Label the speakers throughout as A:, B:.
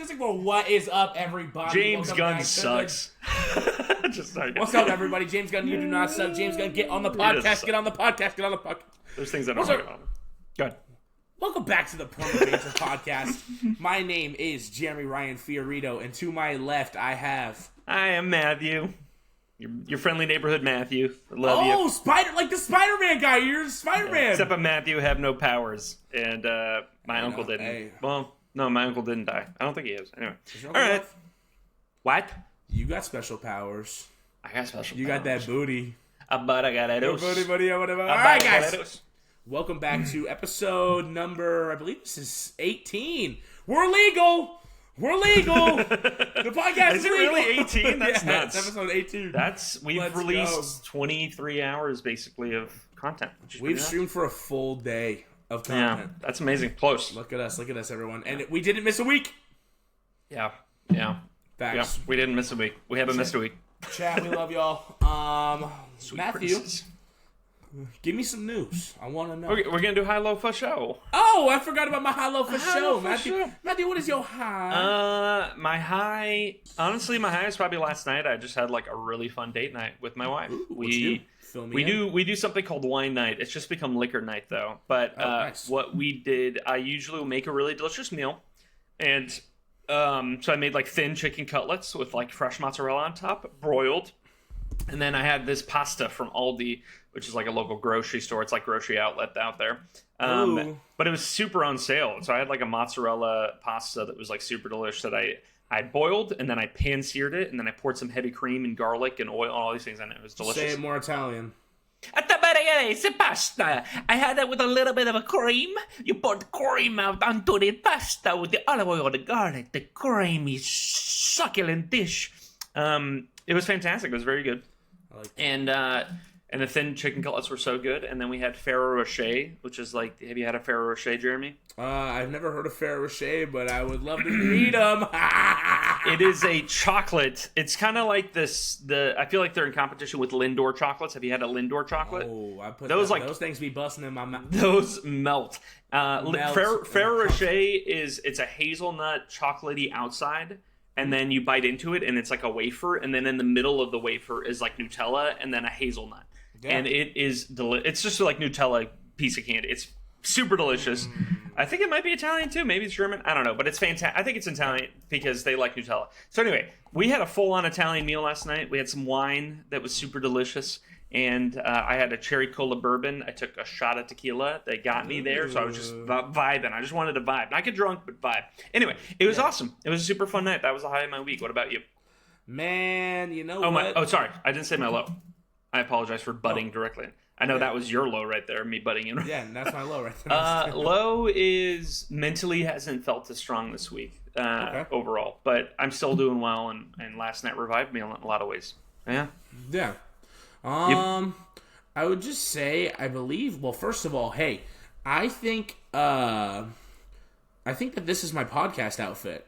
A: Just like, what is up, everybody?
B: James Gunn sucks.
A: What's up, everybody? James Gunn, you do not suck. James Gunn, get on the podcast. Get on the podcast. Get on the podcast.
B: There's things I don't like about him. Go ahead.
A: Welcome back to the PERMABANTERPOD podcast. My name is Jeremy Ryan Fiorito, and to my left, I
B: am Matthew. Your friendly neighborhood Matthew. I love you.
A: Oh, like the Spider-Man guy. You're Spider-Man.
B: Yeah, except for Matthew have no powers, and my uncle didn't. Hey. Well, no, my uncle didn't die. I don't think he is. Anyway. All right. Love? What?
A: You got special powers.
B: I got special powers.
A: You got that booty.
B: But I got it.
A: Booty, whatever. All right, guys. Welcome back to episode number, I believe this is 18. We're legal. The podcast is
B: it
A: legal.
B: Really 18? That's nuts.
A: It's episode 18.
B: We've released 23 hours basically of content.
A: We've streamed for a full day of content.
B: Yeah, that's amazing. Close.
A: Look at us, everyone. And we didn't miss a week.
B: Yeah.
A: Facts.
B: Yeah, we didn't miss a week. We haven't missed a week.
A: Chat, we love y'all.
B: Sweet
A: Matthew,
B: princess.
A: give me some news. I want to know.
B: We're going to do high-low for show.
A: Oh, I forgot about my high-low for show.
B: Matthew,
A: what is your high?
B: My high is probably last night. I just had like a really fun date night with my wife.
A: Ooh,
B: we do something called wine night. It's just become liquor night though. But
A: nice.
B: What we did, I usually make a really delicious meal, and so I made like thin chicken cutlets with like fresh mozzarella on top, broiled, and then I had this pasta from Aldi, which is like a local grocery store. It's like grocery outlet out there. But it was super on sale. So I had like a mozzarella pasta that was like super delicious that I boiled, and then I pan-seared it, and then I poured some heavy cream and garlic and oil and all these things in it. It was delicious.
A: Say it more Italian.
B: It's pasta. I had it with a little bit of a cream. You pour the cream out onto the pasta with the olive oil, the garlic, the creamy, succulent dish. It was fantastic. It was very good.
A: I like that.
B: And the thin chicken cutlets were so good. And then we had Ferrero Rocher, which is like, have you had a Ferrero Rocher, Jeremy?
A: I've never heard of Ferrero Rocher, but I would love to read them.
B: It is a chocolate. It's kind of like I feel like they're in competition with Lindor chocolates. Have you had a Lindor chocolate?
A: Oh,
B: those
A: things be busting in my mouth.
B: Those melt. Ferrero Rocher it's a hazelnut chocolatey outside. And then you bite into it, and it's like a wafer. And then in the middle of the wafer is like Nutella, and then a hazelnut. Yeah. And it is it's just like Nutella piece of candy. It's super delicious. I think it might be Italian too. Maybe it's German. I don't know. But it's fantastic. I think it's Italian because they like Nutella. So anyway, we had a full-on Italian meal last night. We had some wine that was super delicious. And I had a cherry cola bourbon. I took a shot of tequila. They got me there, so I was just vibing. I just wanted to vibe. Not get drunk, but vibe. Anyway, it was awesome. It was a super fun night. That was the high of my week. What about you?
A: Man, you know what?
B: Sorry. I didn't say my low. I apologize for butting directly in. I know that was your low right there, me butting in.
A: Yeah, and that's my low right there.
B: Low is mentally hasn't felt as strong this week overall. But I'm still doing well, and last night revived me in a lot of ways. Yeah.
A: Yeah. I would just say, I believe, well, first of all, hey, I think that this is my podcast outfit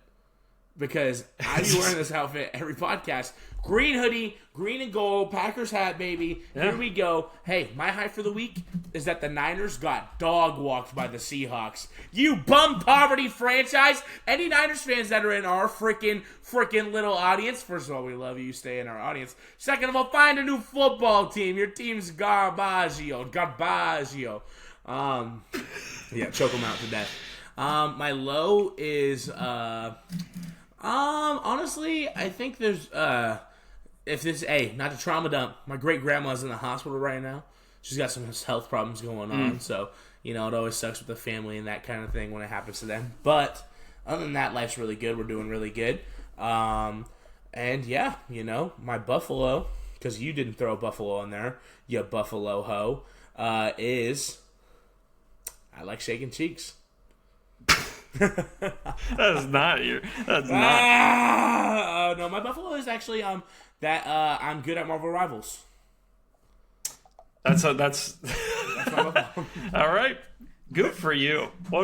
A: because I be wearing this outfit every podcast. Green hoodie, green and gold, Packers hat, baby. Yeah. Here we go. Hey, my high for the week is that the Niners got dog walked by the Seahawks. You bum poverty franchise. Any Niners fans that are in our freaking little audience, first of all, we love you. Stay in our audience. Second of all, find a new football team. Your team's Garbaggio. Yeah, choke them out to death. My low is, honestly, I think there's, not a trauma dump. My great grandma's in the hospital right now. She's got some health problems going on, so, it always sucks with the family and that kind of thing when it happens to them. But other than that, life's really good. We're doing really good. And yeah, my buffalo, because you didn't throw a buffalo in there, you buffalo hoe, is I like shaking cheeks.
B: That's not.
A: No, my buffalo is actually that I'm good at Marvel Rivals.
B: That's my buffalo. All right, good for you. What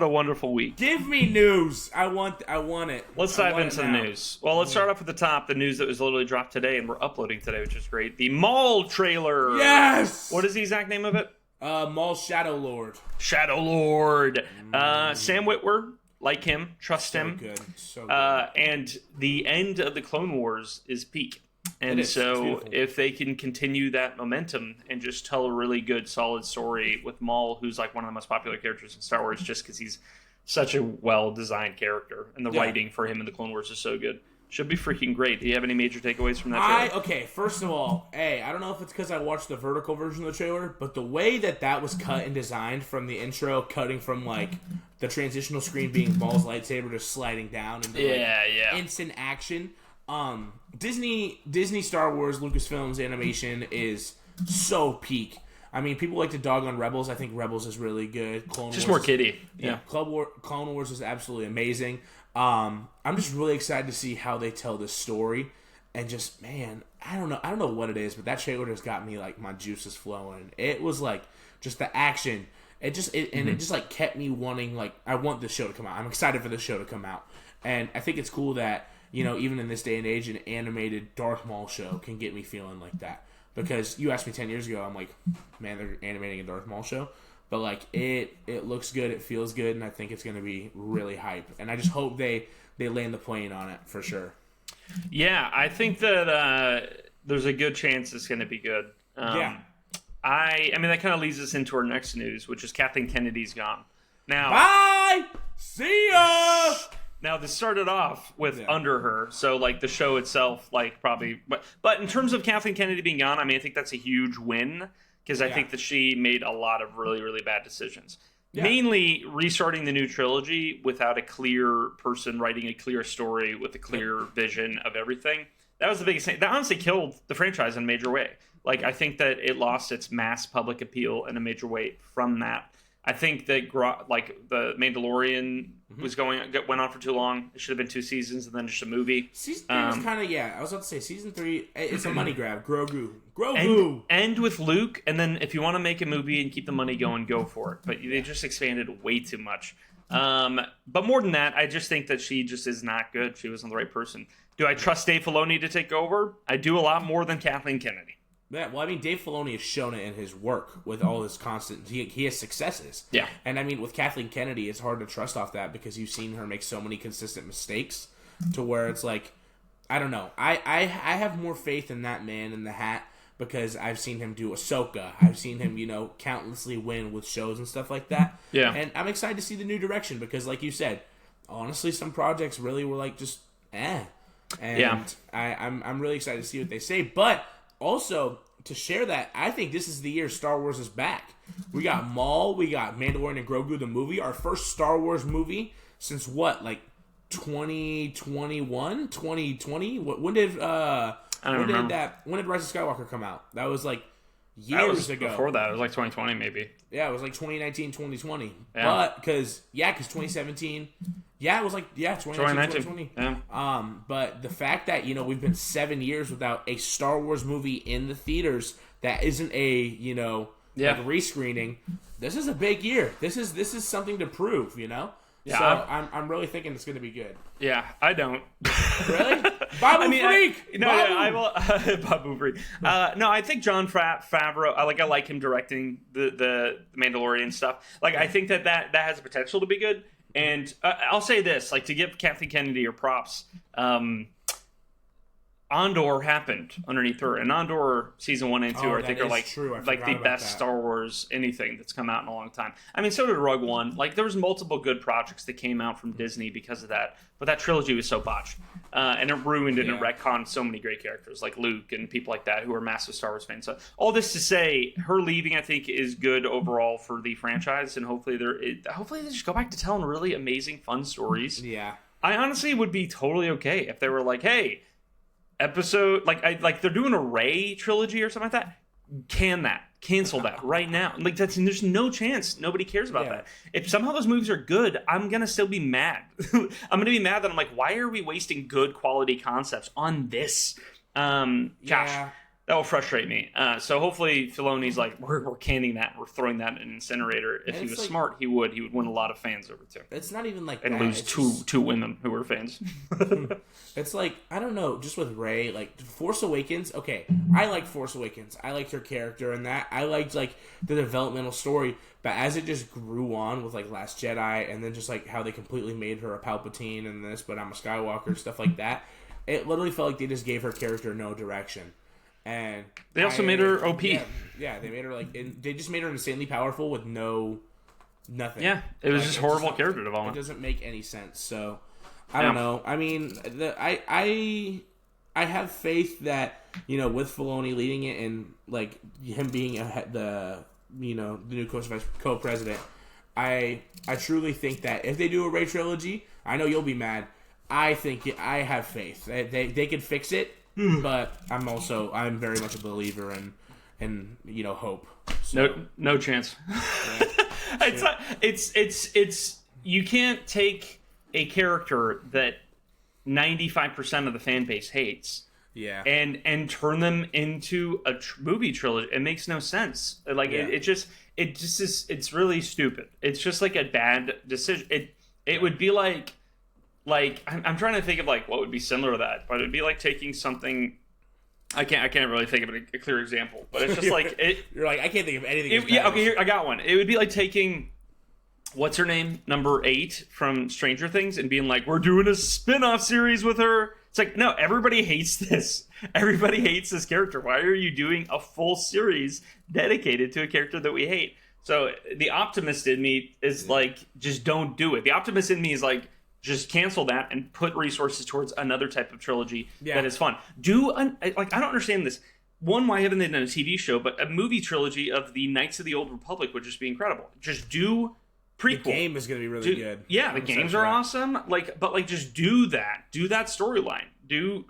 B: a wonderful week.
A: Give me news. I want it.
B: Let's dive into the news. Well, let's start off at the top. The news that was literally dropped today, and we're uploading today, which is great. The Mall trailer.
A: Yes.
B: What is the exact name of it?
A: Mall Shadow Lord.
B: Shadow Lord. Sam Witwer like him, trust him.
A: Good. So good.
B: And the end of the Clone Wars is peak. And so if they can continue that momentum and just tell a really good, solid story with Maul, who's like one of the most popular characters in Star Wars just because he's such a well-designed character, and the writing for him in the Clone Wars is so good. Should be freaking great. Do you have any major takeaways from that trailer?
A: Okay, first of all, I don't know if it's because I watched the vertical version of the trailer, but the way that was cut and designed from the intro, cutting from, like, the transitional screen being Maul's lightsaber just sliding down into, instant action. Disney Star Wars, Lucasfilms animation is so peak. I mean, people like to dog on Rebels. I think Rebels is really good. Clone Wars
B: more kiddie.
A: Yeah. Clone Wars is absolutely amazing. I'm just really excited to see how they tell this story. And just, man, I don't know what it is, but that trailer just got me, like, my juices flowing. It was, like, just the action. It just like, kept me wanting, like, I want this show to come out. I'm excited for this show to come out. And I think it's cool that, you know, even in this day and age, an animated Darth Maul show can get me feeling like that. Because you asked me 10 years ago, I'm like, man, they're animating a Darth Maul show. But, like, it looks good, it feels good, and I think it's going to be really hype. And I just hope they land the plane on it, for sure.
B: Yeah, I think that there's a good chance it's going to be good. I mean, that kind of leads us into our next news, which is Kathleen Kennedy's gone. Now,
A: bye! See ya!
B: Now, this started off with Under Her, so, like, the show itself, like, probably... But in terms of Kathleen Kennedy being gone, I mean, I think that's a huge win, because I think that she made a lot of really, really bad decisions. Yeah. Mainly restarting the new trilogy without a clear person writing a clear story with a clear vision of everything. That was the biggest thing. That honestly killed the franchise in a major way. Like, I think that it lost its mass public appeal in a major way from that. I think that the Mandalorian went on for too long. It should have been 2 seasons and then just a movie.
A: Season 3 was kind of I was about to say season 3. It's a money grab. Grogu.
B: End with Luke, and then if you want to make a movie and keep the money going, go for it. But they just expanded way too much. But more than that, I just think that she just is not good. She wasn't the right person. Do I trust Dave Filoni to take over? I do a lot more than Kathleen Kennedy.
A: Yeah, well, I mean, Dave Filoni has shown it in his work with all his constant... He has successes.
B: Yeah.
A: And, I mean, with Kathleen Kennedy, it's hard to trust off that because you've seen her make so many consistent mistakes to where it's like, I don't know. I have more faith in that man in the hat because I've seen him do Ahsoka. I've seen him, you know, countlessly win with shows and stuff like that.
B: Yeah.
A: And I'm excited to see the new direction because, like you said, honestly, some projects really were like just, And I'm really excited to see what they say. But... also, to share that, I think this is the year Star Wars is back. We got Maul, we got Mandalorian and Grogu the movie, our first Star Wars movie since what, like 2021, 2020? When did Rise of Skywalker come out? That was like years ago.
B: Before that, it was like 2020 maybe.
A: Yeah, it was like 2019, 2020.
B: Yeah.
A: But because 2017. Yeah, it was like 2019, 2020.
B: Yeah.
A: But the fact that, you know, we've been 7 years without a Star Wars movie in the theaters that isn't a, you know, like rescreening, this is a big year. This is something to prove, you know? Yeah, so I'm really thinking it's going to be good.
B: Yeah, I don't.
A: Really? Babu Freak!
B: I will. Babu Freak. No, I think Jon Favreau, I like him directing the Mandalorian stuff. Like, I think that has the potential to be good. And I'll say this, like, to give Kathleen Kennedy her props, Andor happened underneath her, and Andor season 1 and 2 I think are like the best Star Wars anything that's come out in a long time. I mean, so did Rogue One. Like, there was multiple good projects that came out from Disney because of that, but that trilogy was so botched, and it ruined and it retconned so many great characters like Luke and people like that who are massive Star Wars fans. So all this to say, her leaving I think is good overall for the franchise, and hopefully they just go back to telling really amazing, fun stories.
A: Yeah,
B: I honestly would be totally okay if they were like, hey. Episode like they're doing a Rey trilogy or something like that. Cancel that right now. Like, there's no chance. Nobody cares about that. If somehow those movies are good, I'm gonna still be mad. I'm gonna be mad that I'm like, why are we wasting good quality concepts on this? Josh, That will frustrate me. So hopefully Filoni's like, we're canning that. We're throwing that in an incinerator. If he was smart, he would win a lot of fans over too.
A: It's not even like
B: and
A: that.
B: Lose two women who were fans.
A: It's like, I don't know, just with Rey, like Force Awakens. Okay, I like Force Awakens. I liked her character and that. I liked like the developmental story. But as it just grew on with like Last Jedi, and then just like how they completely made her a Palpatine and this, but I'm a Skywalker, stuff like that. It literally felt like they just gave her character no direction. And
B: they also made her OP.
A: Yeah, they made her they just made her insanely powerful with nothing.
B: Yeah, it was just horrible character development.
A: It doesn't make any sense. So I don't know. I mean, I have faith that with Filoni leading it and like him being the new co-president, I truly think that if they do a Rey trilogy, I know you'll be mad. I have faith they could fix it. But I'm very much a believer in hope. So.
B: No chance. Yeah. It's you can't take a character that 95% of the fan base hates.
A: Yeah.
B: And turn them into a movie trilogy. It makes no sense. Like it just is. It's really stupid. It's just like a bad decision. It would be like I'm trying to think of like what would be similar to that, but it'd be like taking something. I can't really think of a clear example, but it's just like it.
A: You're like, I can't think of anything.
B: Okay, here I got one. It would be like taking what's her name, number 8 from Stranger Things, and being like, we're doing a spin-off series with her. It's like, no, everybody hates this. Everybody hates this character. Why are you doing a full series dedicated to a character that we hate? So the optimist in me is like, just don't do it. The optimist in me is like, just cancel that and put resources towards another type of trilogy that is fun. I don't understand this. One, why haven't they done a TV show? But a movie trilogy of the Knights of the Old Republic would just be incredible. Just do prequel.
A: The game is going to be really good.
B: Yeah, the games are awesome. But just do that. Do that storyline.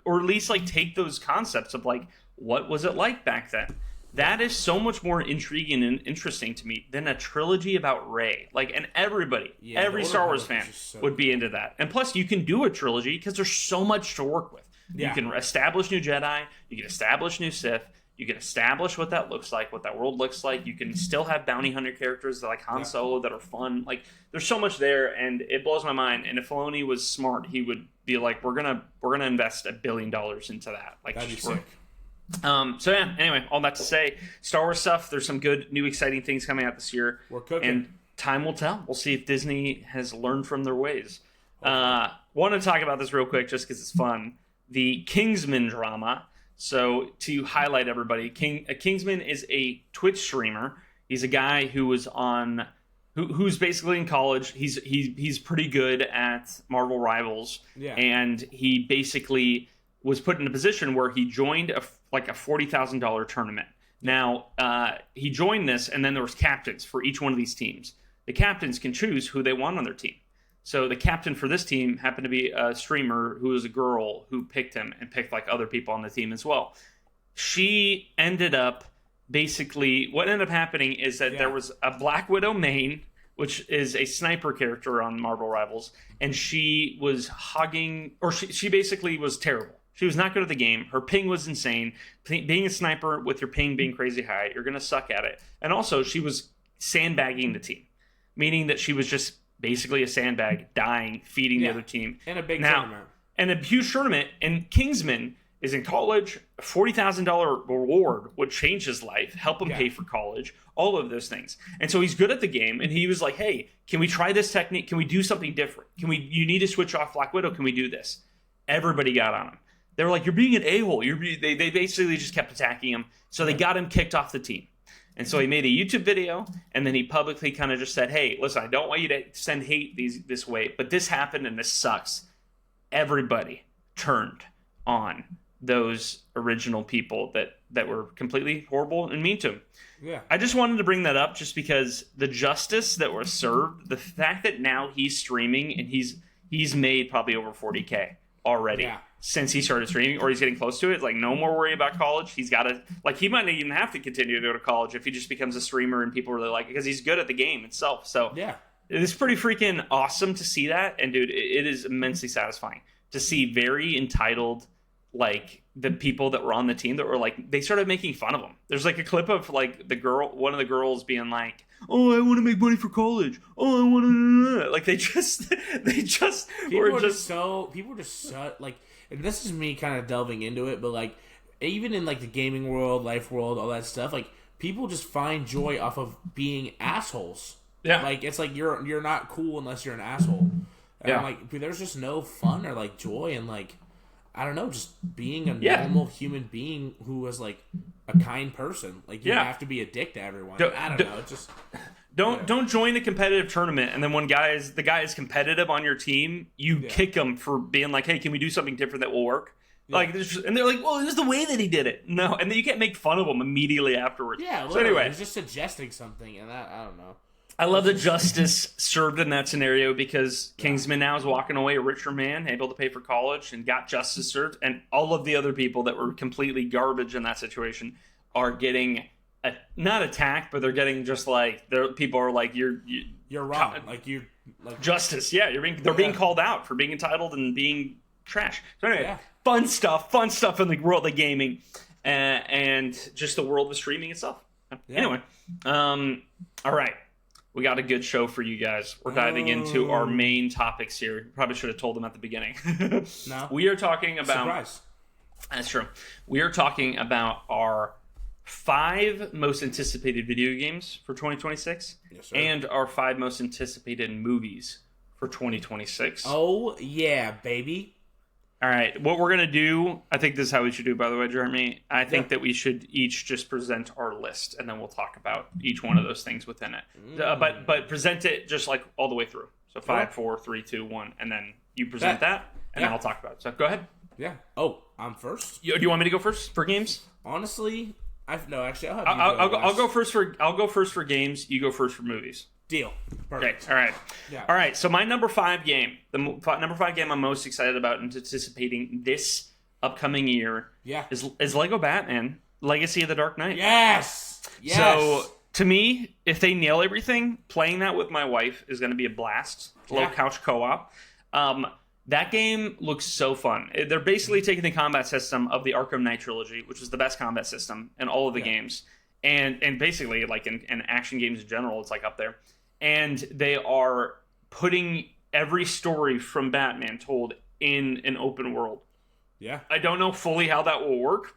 B: Or at least like take those concepts of like, what was it like back then? That is so much more intriguing and interesting to me than a trilogy about Rey. And every Star Wars fan would be into that. And plus, you can do a trilogy because there's so much to work with. Yeah. You can establish new Jedi. You can establish new Sith. You can establish what that looks like, what that world looks like. You can still have bounty hunter characters like Han Solo that are fun. There's so much there, and it blows my mind. And if Filoni was smart, he would be like, we're gonna invest $1 billion into that.
A: That'd be sick.
B: So yeah, anyway, all that to say, Star Wars stuff, there's some good, new, exciting things coming out this year.
A: We're cooking.
B: And time will tell. We'll see if Disney has learned from their ways. Want to talk about this real quick just because it's fun. The Kingsman drama. So to highlight everybody, Kingsman is a Twitch streamer. He's a guy who was on... Who's basically in college. He's pretty good at Marvel Rivals. Yeah. And he basically was put in a position where he joined a $40,000 tournament. Now, he joined this, and then there was captains for each one of these teams. The captains can choose who they want on their team. So the captain for this team happened to be a streamer who was a girl who picked him and picked other people on the team as well. She ended up what ended up happening is that there was a Black Widow main, which is a sniper character on Marvel Rivals, and she was she basically was terrible. She was not good at the game. Her ping was insane. Being a sniper with your ping being crazy high, you're going to suck at it. And also, she was sandbagging the team, meaning that she was just basically a sandbag, dying, feeding the other team.
A: And a big tournament.
B: And a huge tournament. And Kingsman is in college. A $40,000 reward would change his life, help him pay for college, all of those things. And so he's good at the game. And he was like, hey, can we try this technique? Can we do something different? You need to switch off Black Widow. Can we do this? Everybody got on him. They were like, you're being an a-hole. They basically just kept attacking him. So they got him kicked off the team. And so he made a YouTube video, and then he publicly kind of just said, hey, listen, I don't want you to send hate this way, but this happened and this sucks. Everybody turned on those original people that were completely horrible and mean to him. Yeah. I just wanted to bring that up just because the justice that was served, the fact that now he's streaming and he's made probably over $40K already since he started streaming, or he's getting close to it. Like, no more worry about college. He's got to, he might not even have to continue to go to college if he just becomes a streamer and people really like it because he's good at the game itself. So it's pretty freaking awesome to see that. And dude, it is immensely satisfying to see very entitled, like the people that were on the team that were like, they started making fun of him. There's like a clip of like one of the girls being like, "Oh, I want to make money for college. Oh, I want to," like they just
A: people were just so like, and this is me kind of delving into it, but like even in like the gaming world, life world, all that stuff, like people just find joy off of being assholes.
B: Yeah,
A: like it's like you're not cool unless you're an asshole. And I'm like, there's just no fun or like joy in like, I don't know, just being a normal human being who is like a kind person. Like you have to be a dick to everyone. I don't know. It's just
B: don't join a competitive tournament and then when the guy is competitive on your team, you kick him for being like, "Hey, can we do something different that will work?" Yeah. Like, and they're like, "Well, it was the way that he did it." No, and then you can't make fun of him immediately afterwards.
A: Yeah.
B: So anyway,
A: he's just suggesting something, and I don't know.
B: I love that justice served in that scenario because Kingsman now is walking away a richer man, able to pay for college, and got justice served. And all of the other people that were completely garbage in that situation are getting not attacked, but they're getting just like people are like, "You're
A: wrong." Like
B: justice. Yeah, they're being called out for being entitled and being trash. So anyway, fun stuff in the world of gaming, and just the world of streaming itself. Yeah. Anyway, all right. We got a good show for you guys. We're diving into our main topics here. Probably should have told them at the beginning.
A: No.
B: We are talking about...
A: Surprise.
B: That's true. We are talking about our 5 most anticipated video games for 2026.
A: Yes, sir.
B: And our 5 most anticipated movies for 2026.
A: Oh, yeah, baby.
B: All right, what we're going to do, I think this is how we should do, by the way, Jeremy. I think that we should each just present our list, and then we'll talk about each one of those things within it. But present it just like all the way through. So 5, 4, 3, 2, 1, and then you present that, and then I'll talk about it. So go ahead.
A: Yeah. Oh, I'm first?
B: Do you want me to go first for games?
A: Honestly, I'll have you
B: I'll go first for games. You go first for movies.
A: Deal. Perfect.
B: Okay. All right.
A: Yeah.
B: All right. So my number 5 game, number 5 game I'm most excited about and anticipating this upcoming year, is Lego Batman: Legacy of the Dark Knight.
A: Yes. Yes.
B: So to me, if they nail everything, playing that with my wife is going to be a blast. Low couch co-op. That game looks so fun. They're basically taking the combat system of the Arkham Knight trilogy, which is the best combat system in all of the games. And basically, like in action games in general, it's like up there. And they are putting every story from Batman told in an open world.
A: Yeah.
B: I don't know fully how that will work,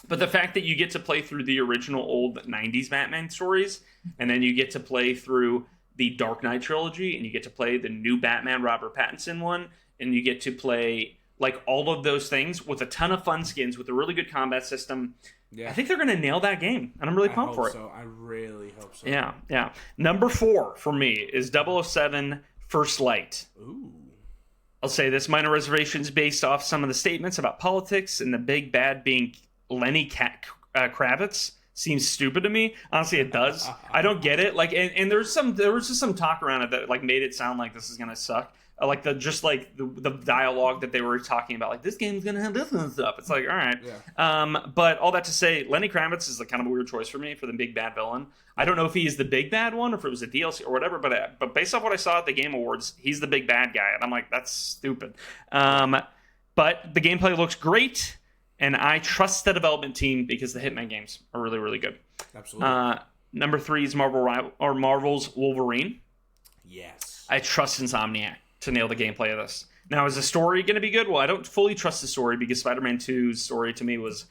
B: but the fact that you get to play through the original old 90s Batman stories, and then you get to play through the Dark Knight trilogy, and you get to play the new Batman Robert Pattinson one, and you get to play like all of those things with a ton of fun skins, with a really good combat system. Yeah. I think they're going to nail that game, and I'm really pumped for it.
A: I really hope so.
B: Yeah. Number 4 for me is 007 First Light.
A: Ooh.
B: I'll say this, minor reservations based off some of the statements about politics and the big bad being Lenny Kravitz. Seems stupid to me. Honestly, it does. I don't get it. Like, and there was just some talk around it that like made it sound like this is gonna suck. Like the dialogue that they were talking about, like this game's gonna have this and stuff. It's like, all right. Yeah. But all that to say, Lenny Kravitz is like kind of a weird choice for me for the big bad villain. I don't know if he is the big bad one or if it was a DLC or whatever. But based off what I saw at the Game Awards, he's the big bad guy, and I'm like, that's stupid. But the gameplay looks great, and I trust the development team because the Hitman games are really, really good.
A: Absolutely.
B: Number 3 is Marvel's Wolverine.
A: Yes.
B: I trust Insomniac to nail the gameplay of this. Now, is the story going to be good? Well, I don't fully trust the story because Spider-Man 2's story to me was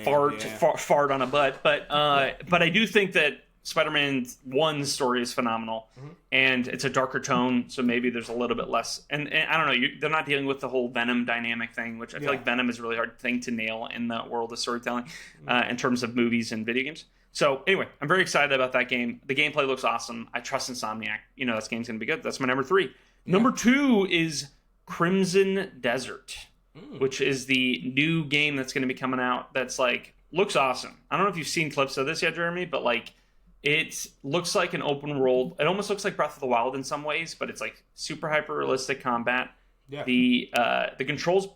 B: fart on a butt. But I do think that Spider-Man 1's story is phenomenal, and it's a darker tone, so maybe there's a little bit less. And I don't know, they're not dealing with the whole Venom dynamic thing, which I feel like Venom is a really hard thing to nail in the world of storytelling in terms of movies and video games. So anyway, I'm very excited about that game. The gameplay looks awesome. I trust Insomniac. You know, this game's going to be good. That's my number 3. Yeah. Number 2 is Crimson Desert, which is the new game that's going to be coming out that's like, looks awesome. I don't know if you've seen clips of this yet, Jeremy, but like, it looks like an open world. It almost looks like Breath of the Wild in some ways, but it's like super hyper realistic combat. Yeah. The controls,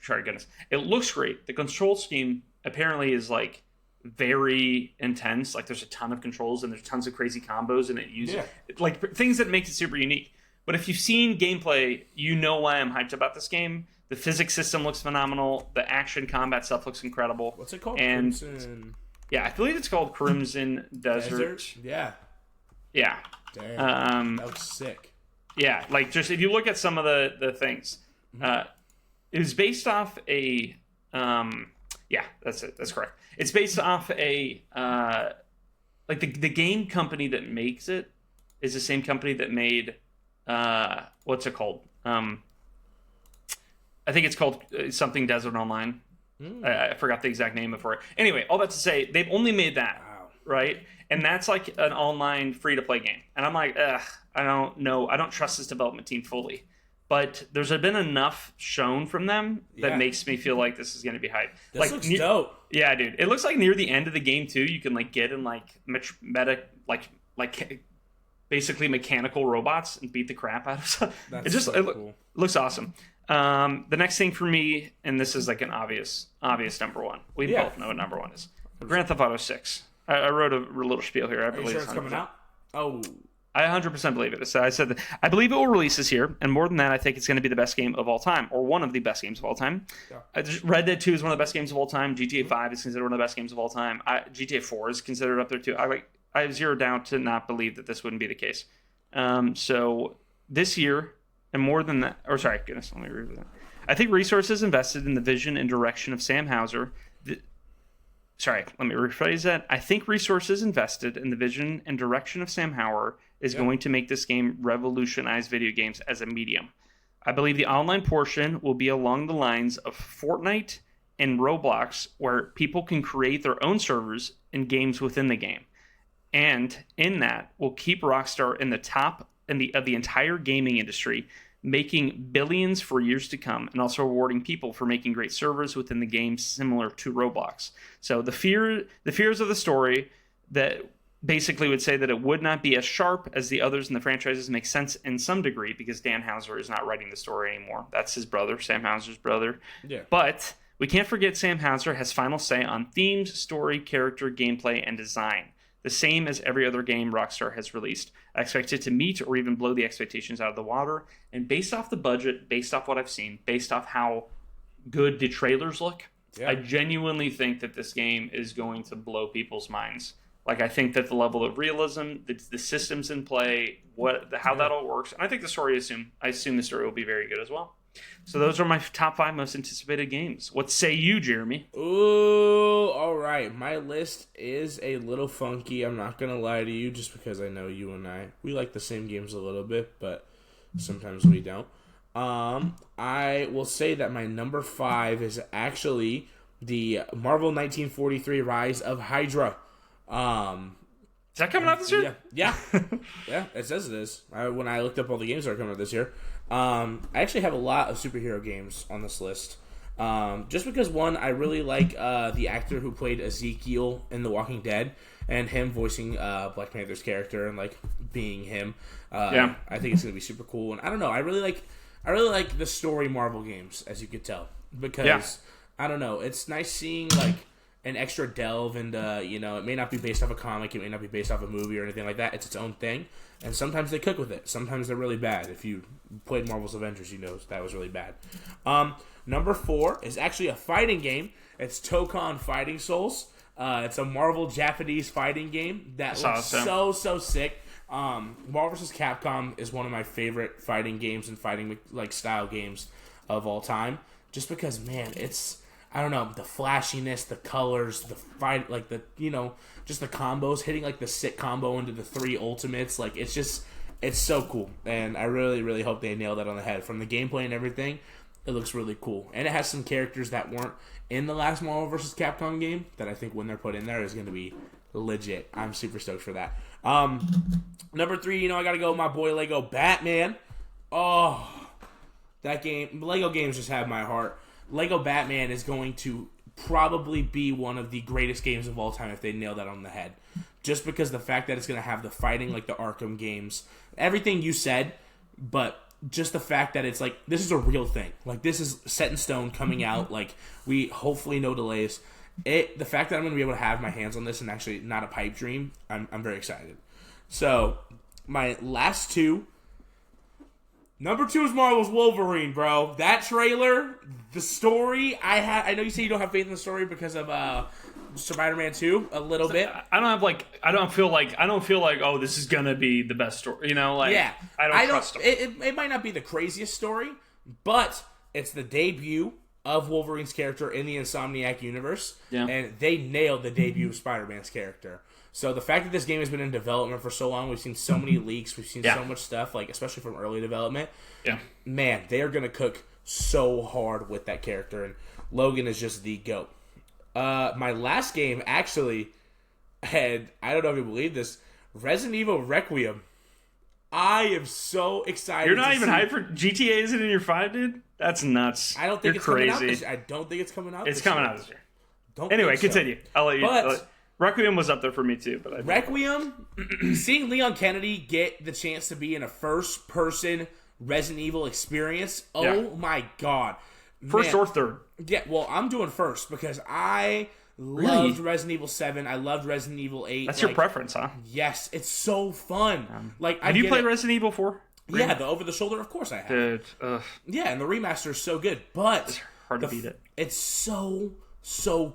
B: sorry, goodness, it looks great. The control scheme apparently is like very intense. Like there's a ton of controls and there's tons of crazy combos, and it uses like things that makes it super unique. But if you've seen gameplay, you know why I'm hyped about this game. The physics system looks phenomenal. The action combat stuff looks incredible.
A: What's it called?
B: And
A: Crimson...
B: Yeah, I believe it's called Crimson Desert.
A: Yeah.
B: Yeah.
A: Damn. That looks sick.
B: Yeah, like just if you look at some of the things, it was based off a yeah, that's it. That's correct. It's based off a like the game company that makes it is the same company that made what's it called? I think it's called something Desert Online. I forgot the exact name for it. Anyway, all that to say, they've only made that, right? And that's like an online free-to-play game. And I'm like, ugh, I don't know. I don't trust this development team fully. But there's been enough shown from them that makes me feel like this is going to be hype.
A: This looks dope.
B: Yeah, dude. It looks like near the end of the game, too, you can like get in like meta, like basically mechanical robots and beat the crap out of stuff. It looks awesome. The next thing for me, and this is like an obvious number one. We both know what number one is. Grand Theft Auto 6. I wrote a little spiel here.
A: Are you sure it's coming out? Oh.
B: I 100% believe it. So I said that I believe it will release this year, and more than that, I think it's going to be the best game of all time, or one of the best games of all time. Yeah. Red Dead 2 is one of the best games of all time. GTA 5 is considered one of the best games of all time. GTA 4 is considered up there too. I have zero doubt to not believe that this wouldn't be the case. So this year, and more than that, or sorry, goodness, let me read that. I think resources invested in the vision and direction of Sam Houser. Let me rephrase that. I think resources invested in the vision and direction of Sam Houser is going to make this game revolutionize video games as a medium. I believe the online portion will be along the lines of Fortnite and Roblox, where people can create their own servers and games within the game. And in that, will keep Rockstar in the top of the entire gaming industry, making billions for years to come, and also rewarding people for making great servers within the game similar to Roblox. So the fears of the story that basically would say that it would not be as sharp as the others in the franchises make sense in some degree because Dan Houser is not writing the story anymore. That's his brother, Sam Houser's brother. Yeah. But we can't forget Sam Houser has final say on themes, story, character, gameplay, and design. The same as every other game Rockstar has released. I expect it to meet or even blow the expectations out of the water. And based off the budget, based off what I've seen, based off how good the trailers look, I genuinely think that this game is going to blow people's minds. Like, I think that the level of realism, the systems in play, how that all works, and I think the story, I assume the story will be very good as well. So those are my top 5 most anticipated games. What say you, Jeremy?
A: Ooh, all right. My list is a little funky. I'm not going to lie to you just because I know you and we like the same games a little bit, but sometimes we don't. I will say that my number 5 is actually the Marvel 1943 Rise of Hydra.
B: Is that coming out this year?
A: Yeah. Yeah, it says it is. When I looked up all the games that are coming out this year. I actually have a lot of superhero games on this list. Just because, one, I really like the actor who played Ezekiel in The Walking Dead, and him voicing Black Panther's character and like being him. I think it's gonna be super cool. And I don't know, I really like the story Marvel games, as you could tell, because I don't know, it's nice seeing like an extra delve into, it may not be based off a comic, it may not be based off a movie or anything like that. It's its own thing. And sometimes they cook with it. Sometimes they're really bad. If you played Marvel's Avengers, you know that was really bad. Number 4 is actually a fighting game. It's Tokon Fighting Souls. It's a Marvel Japanese fighting game that looks so sick. Marvel vs. Capcom is one of my favorite fighting games and fighting like style games of all time. Just because, man, it's, I don't know, the flashiness, the colors, the fight, like the, just the combos, hitting like the sick combo into the 3 ultimates. Like, it's so cool. And I really, really hope they nail that on the head. From the gameplay and everything, it looks really cool. And it has some characters that weren't in the last Marvel vs. Capcom game that I think when they're put in there is going to be legit. I'm super stoked for that. Number 3, I got to go with my boy Lego Batman. Oh, that game. Lego games just have my heart. Lego Batman is going to probably be one of the greatest games of all time if they nail that on the head. Just because the fact that it's going to have the fighting like the Arkham games. Everything you said, but just the fact that it's like, this is a real thing. Like, this is set in stone coming out. Like, we hopefully no delays. The fact that I'm going to be able to have my hands on this and actually not a pipe dream, I'm very excited. So, my last 2 Number 2 is Marvel's Wolverine, bro. That trailer, the story, I know you say you don't have faith in the story because of Spider-Man 2 a little bit.
B: I don't feel like oh, this is gonna be the best story. You know, like
A: yeah.
B: I don't trust them.
A: It might not be the craziest story, but it's the debut of Wolverine's character in the Insomniac universe, and they nailed the debut of Spider-Man's character. So the fact that this game has been in development for so long, we've seen so many leaks, we've seen so much stuff, like especially from early development.
B: Yeah,
A: man, they are gonna cook so hard with that character, and Logan is just the GOAT. My last game actually had, I don't know if you believe this, Resident Evil Requiem. I am so excited.
B: You're not even hyped for GTA, isn't in your 5, dude? That's nuts.
A: I don't think it's
B: crazy.
A: coming out this year. I don't think it's coming out
B: It's coming out this year.
A: Anyway,
B: continue. I'll let you. Requiem was up there for me too, but
A: Requiem, seeing Leon Kennedy get the chance to be in a first-person Resident Evil experience, oh my god.
B: First or third?
A: Yeah, well, I'm doing first because I loved Resident Evil 7. I loved Resident Evil 8.
B: That's your preference, huh?
A: Yes, it's so fun.
B: Have you played Resident Evil 4?
A: Yeah, the over-the-shoulder, of course I have.
B: Dude,
A: yeah, and the remaster is so good, but
B: it's hard to beat it.
A: It's so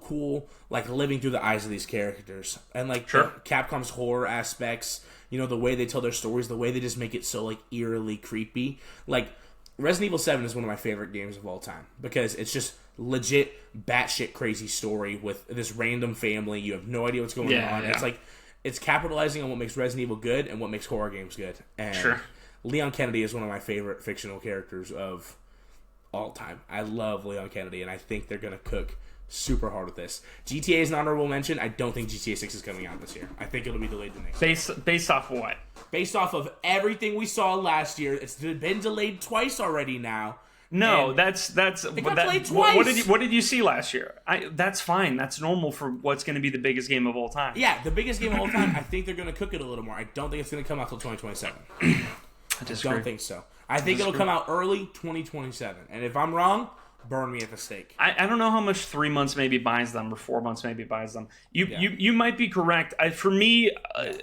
A: cool, like living through the eyes of these characters, and like Capcom's horror aspects. You know, the way they tell their stories, the way they just make it so like eerily creepy. Like Resident Evil 7 is one of my favorite games of all time because it's just legit batshit crazy story with this random family. You have no idea what's going on. Yeah. It's like it's capitalizing on what makes Resident Evil good and what makes horror games good. And Leon Kennedy is one of my favorite fictional characters of all time. I love Leon Kennedy, and I think they're gonna cook super hard with this. GTA is an honorable mention. I don't think GTA 6 is coming out this year. I think it'll be delayed to next year.
B: Based off of what?
A: Based off of everything we saw last year. It's been delayed twice already now.
B: No,
A: and
B: that's
A: it got delayed twice.
B: What did you see last year? That's fine. That's normal for what's going to be the biggest game of all time.
A: Yeah, the biggest game of all time. I think they're going to cook it a little more. I don't think it's going to come out till 2027. I don't think so. I think it'll come out early 2027. And if I'm wrong, burn me at the stake.
B: I don't know how much 3 months maybe buys them or 4 months maybe buys them. You might be correct. For me,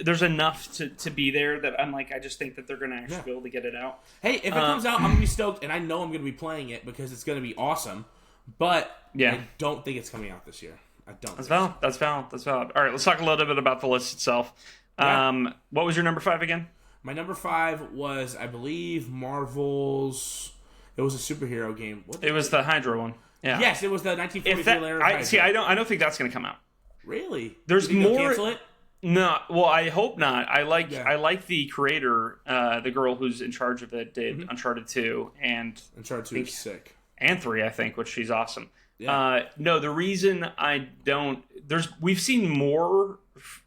B: there's enough to be there that I'm like, I just think that they're going to actually be able to get it out.
A: Hey, if it comes out, I'm going to be stoked, and I know I'm going to be playing it because it's going to be awesome. But I don't think it's coming out this year. I don't.
B: That's valid. That's valid. All right, let's talk a little bit about the list itself. What was your number 5 again?
A: My number 5 was, I believe, Marvel's... It was a superhero game.
B: It was the Hydra one. Yeah.
A: Yes, it was the 1943
B: I don't think that's going to come out.
A: Really?
B: There's more.
A: Cancel it?
B: No. Well, I hope not. I like the creator, the girl who's in charge of it, did Uncharted 2 and
A: Uncharted 2 is sick.
B: And 3, I think, which she's awesome.
A: Yeah.
B: No, the reason I don't we've seen more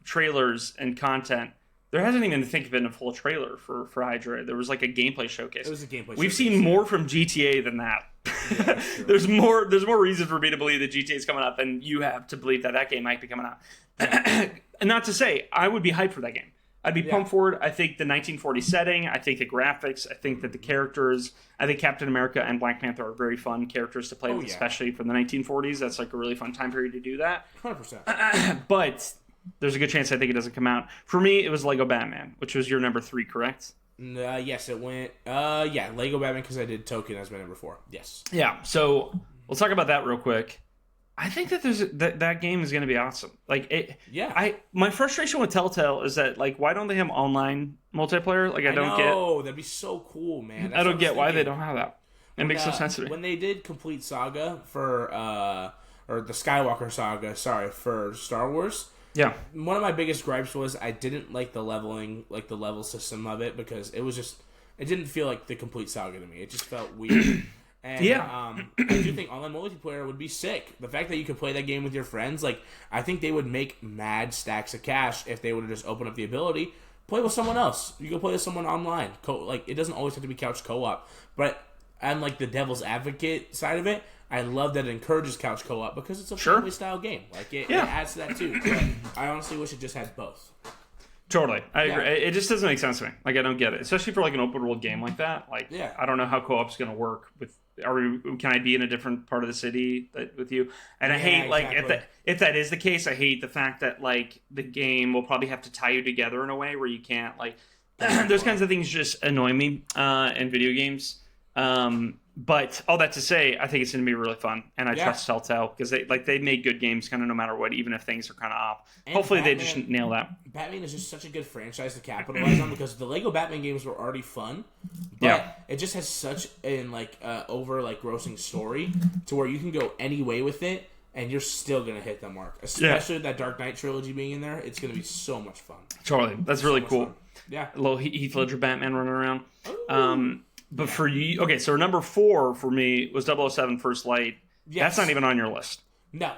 B: trailers and content. There hasn't even been a full trailer for Hydra. There was like a gameplay showcase.
A: It was a gameplay showcase.
B: We've seen more from GTA than that. Yeah, there's more reason for me to believe that GTA is coming out than you have to believe that game might be coming out. And not to say, I would be hyped for that game. I'd be pumped for it. I think the 1940 setting, I think the graphics, I think that the characters, I think Captain America and Black Panther are very fun characters to play with, especially from the 1940s. That's like a really fun time period to do that.
A: 100%.
B: But there's a good chance I think it doesn't come out. For me, it was Lego Batman, which was your number 3, correct?
A: Yes, it went. Lego Batman because I did Token as my number 4. Yes.
B: Yeah. So we'll talk about that real quick. I think that that game is going to be awesome. Like it. Yeah. My frustration with Telltale is that like why don't they have online multiplayer? Like I don't get.
A: Oh, that'd be so cool, man.
B: I don't get why they don't have that. It makes no sense to me.
A: When they did Complete Saga for or the Skywalker Saga, for Star Wars.
B: Yeah.
A: One of my biggest gripes was I didn't like the leveling, like the level system of it because it didn't feel like the Complete Saga to me. It just felt weird. And I do think online multiplayer would be sick. The fact that you could play that game with your friends, like I think they would make mad stacks of cash if they would have just opened up the ability. Play with someone else. You can play with someone online. It doesn't always have to be couch co-op. But on like the devil's advocate side of it, I love that it encourages couch co-op because it's a family style game. Like it adds to that too. But I honestly wish it just had both.
B: Totally, I agree. It just doesn't make sense to me. Like I don't get it, especially for like an open world game like that. Like I don't know how co-op's going to work with. Can I be in a different part of the city with you? And I hate if that is the case, I hate the fact that like the game will probably have to tie you together in a way where you can't like those kinds of things just annoy me in video games. But all that to say, I think it's going to be really fun, and I trust Telltale because they made good games kind of no matter what, even if things are kind of off. And hopefully they just nail that.
A: Batman is just such a good franchise to capitalize on because the Lego Batman games were already fun, but it just has such an over grossing story to where you can go any way with it, and you're still going to hit the mark. Especially with that Dark Knight trilogy being in there, it's going to be so much fun.
B: Totally, that's really cool.
A: Fun. Yeah,
B: a little Heath Ledger Batman running around. But for you, okay, so number 4 for me was 007 First Light. Yes. That's not even on your list.
A: No.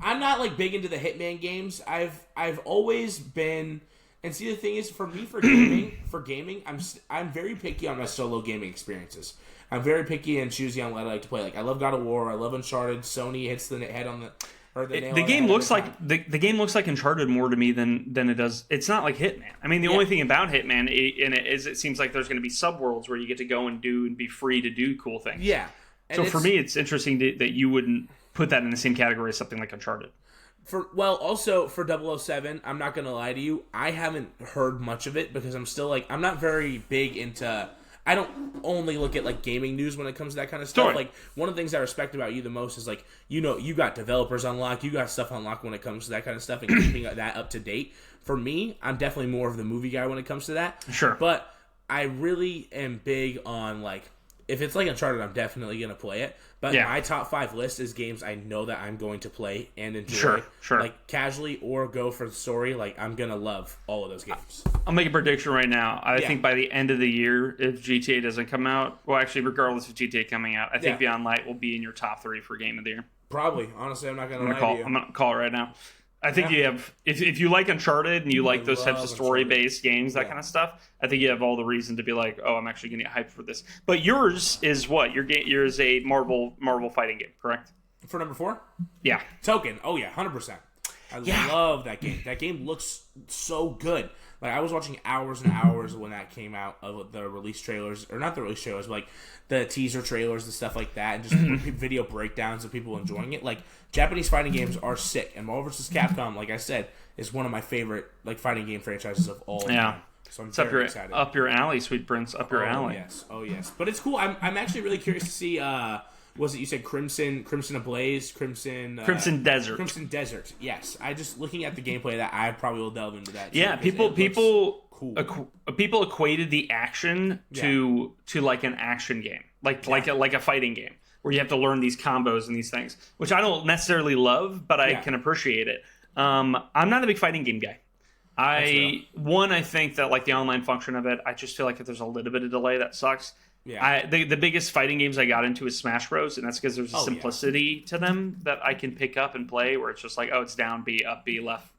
A: I'm not big into the Hitman games. I've always been, and see the thing is for me for gaming, I'm very picky on my solo gaming experiences. I'm very picky and choosy on what I like to play. I love God of War, I love Uncharted. Sony hits the head on the
B: the game looks like the game looks like Uncharted more to me than it does. It's not like Hitman. I mean, the only thing about Hitman in it is it seems like there's going to be subworlds where you get to go and be free to do cool things.
A: Yeah.
B: And so for me, it's interesting that you wouldn't put that in the same category as something like Uncharted.
A: Also for 007, I'm not going to lie to you, I haven't heard much of it because I'm still I'm not very big into. I don't only look at gaming news when it comes to that kind of stuff.
B: Totally.
A: One of the things I respect about you the most is you got developers unlocked, you got stuff unlocked when it comes to that kind of stuff and keeping that up to date. For me, I'm definitely more of the movie guy when it comes to that.
B: Sure.
A: But I really am big on if it's Uncharted, I'm definitely gonna play it. But my top 5 list is games I know that I'm going to play and enjoy.
B: Sure.
A: Casually or go for the story. I'm gonna love all of those games.
B: I'll make a prediction right now. I think by the end of the year, if GTA doesn't come out, well, actually, regardless of GTA coming out, I think Beyond Light will be in your top 3 for Game of the Year.
A: Probably. Honestly, I'm not gonna lie to you.
B: I'm gonna call it right now. I think you have, if you like Uncharted and you like those types of story-based games, that kind of stuff, I think you have all the reason to be I'm actually going to get hyped for this. But yours is what? Yours is a Marvel fighting game, correct?
A: For number 4?
B: Yeah.
A: Token. Oh, yeah, 100%. I love that game. That game looks so good. I was watching hours and hours when that came out of the release trailers, or not the release trailers, but the teaser trailers and stuff like that, and just video breakdowns of people enjoying it. Japanese fighting games are sick, and Marvel vs. Capcom, like I said, is one of my favorite fighting game franchises of all time. So I'm very excited.
B: Up your alley, Sweet Prince. Up your alley.
A: Oh yes. But it's cool. I'm actually really curious to see. Was it you said Crimson Ablaze, Crimson
B: Desert?
A: Crimson Desert. Yes. I just looking at the gameplay of that, I probably will delve into that.
B: Yeah, people equated the action to an action game, like a fighting game where you have to learn these combos and these things, which I don't necessarily love, but I can appreciate it. I'm not a big fighting game guy. I think that the online function of it, I just feel like if there's a little bit of delay, that sucks. Yeah. The biggest fighting games I got into is Smash Bros, and that's because there's a simplicity to them that I can pick up and play, where it's just it's down B, up B, left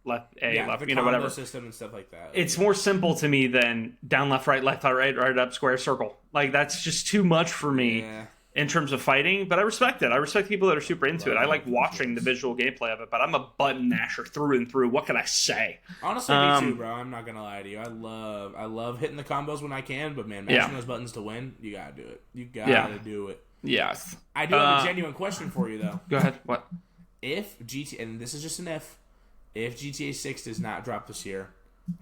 B: A, left,
A: the
B: whatever
A: system and stuff like that.
B: It's more simple to me than down, left, right, right, up, square, circle. That's just too much for me in terms of fighting, but I respect it. I respect people that are super into it. I like watching the visual gameplay of it, but I'm a button masher through and through. What can I say?
A: Honestly, me too, bro. I'm not gonna lie to you. I love hitting the combos when I can, but man, mashing those buttons to win, you gotta do it. You gotta do it.
B: Yes.
A: I do have a genuine question for you, though.
B: Go ahead. What?
A: If GTA, and this is just an if GTA 6 does not drop this year,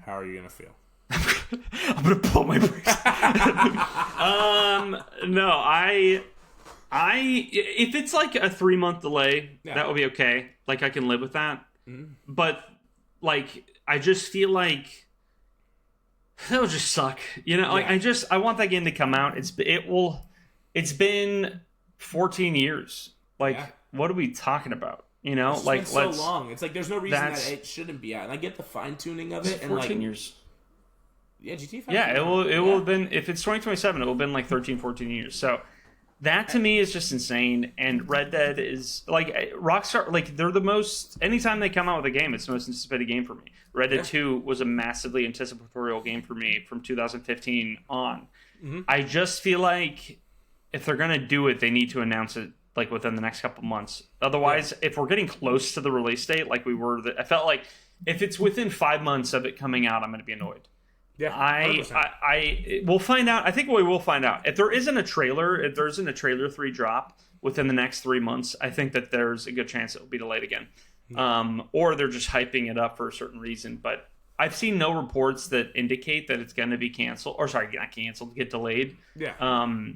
A: how are you gonna feel?
B: I'm gonna pull my brakes. No, if it's a 3-month delay, that would be okay. I can live with that. Mm-hmm. But I just feel that would just suck. I want that game to come out. It's been 14 years. What are we talking about?
A: It's been so long. It's there's no reason that it shouldn't be out. And I get the fine tuning of it.
B: 14 years.
A: Yeah, GTA 5.
B: Yeah, it will have been, if it's 2027, it will have been 13, 14 years. So that to me is just insane. And Red Dead is Rockstar, they're the most, anytime they come out with a game, it's the most anticipated game for me. Red Dead 2 was a massively anticipatory game for me from 2015 on. Mm-hmm. I just feel if they're going to do it, they need to announce it within the next couple months. Otherwise, if we're getting close to the release date, I felt if it's within 5 months of it coming out, I'm going to be annoyed.
A: Yeah,
B: we'll find out. I think we will find out. If there isn't a trailer 3 drop within the next 3 months, I think that there's a good chance it will be delayed again. Or they're just hyping it up for a certain reason. But I've seen no reports that indicate that it's going to be canceled, or sorry, not canceled, get delayed.
A: Yeah.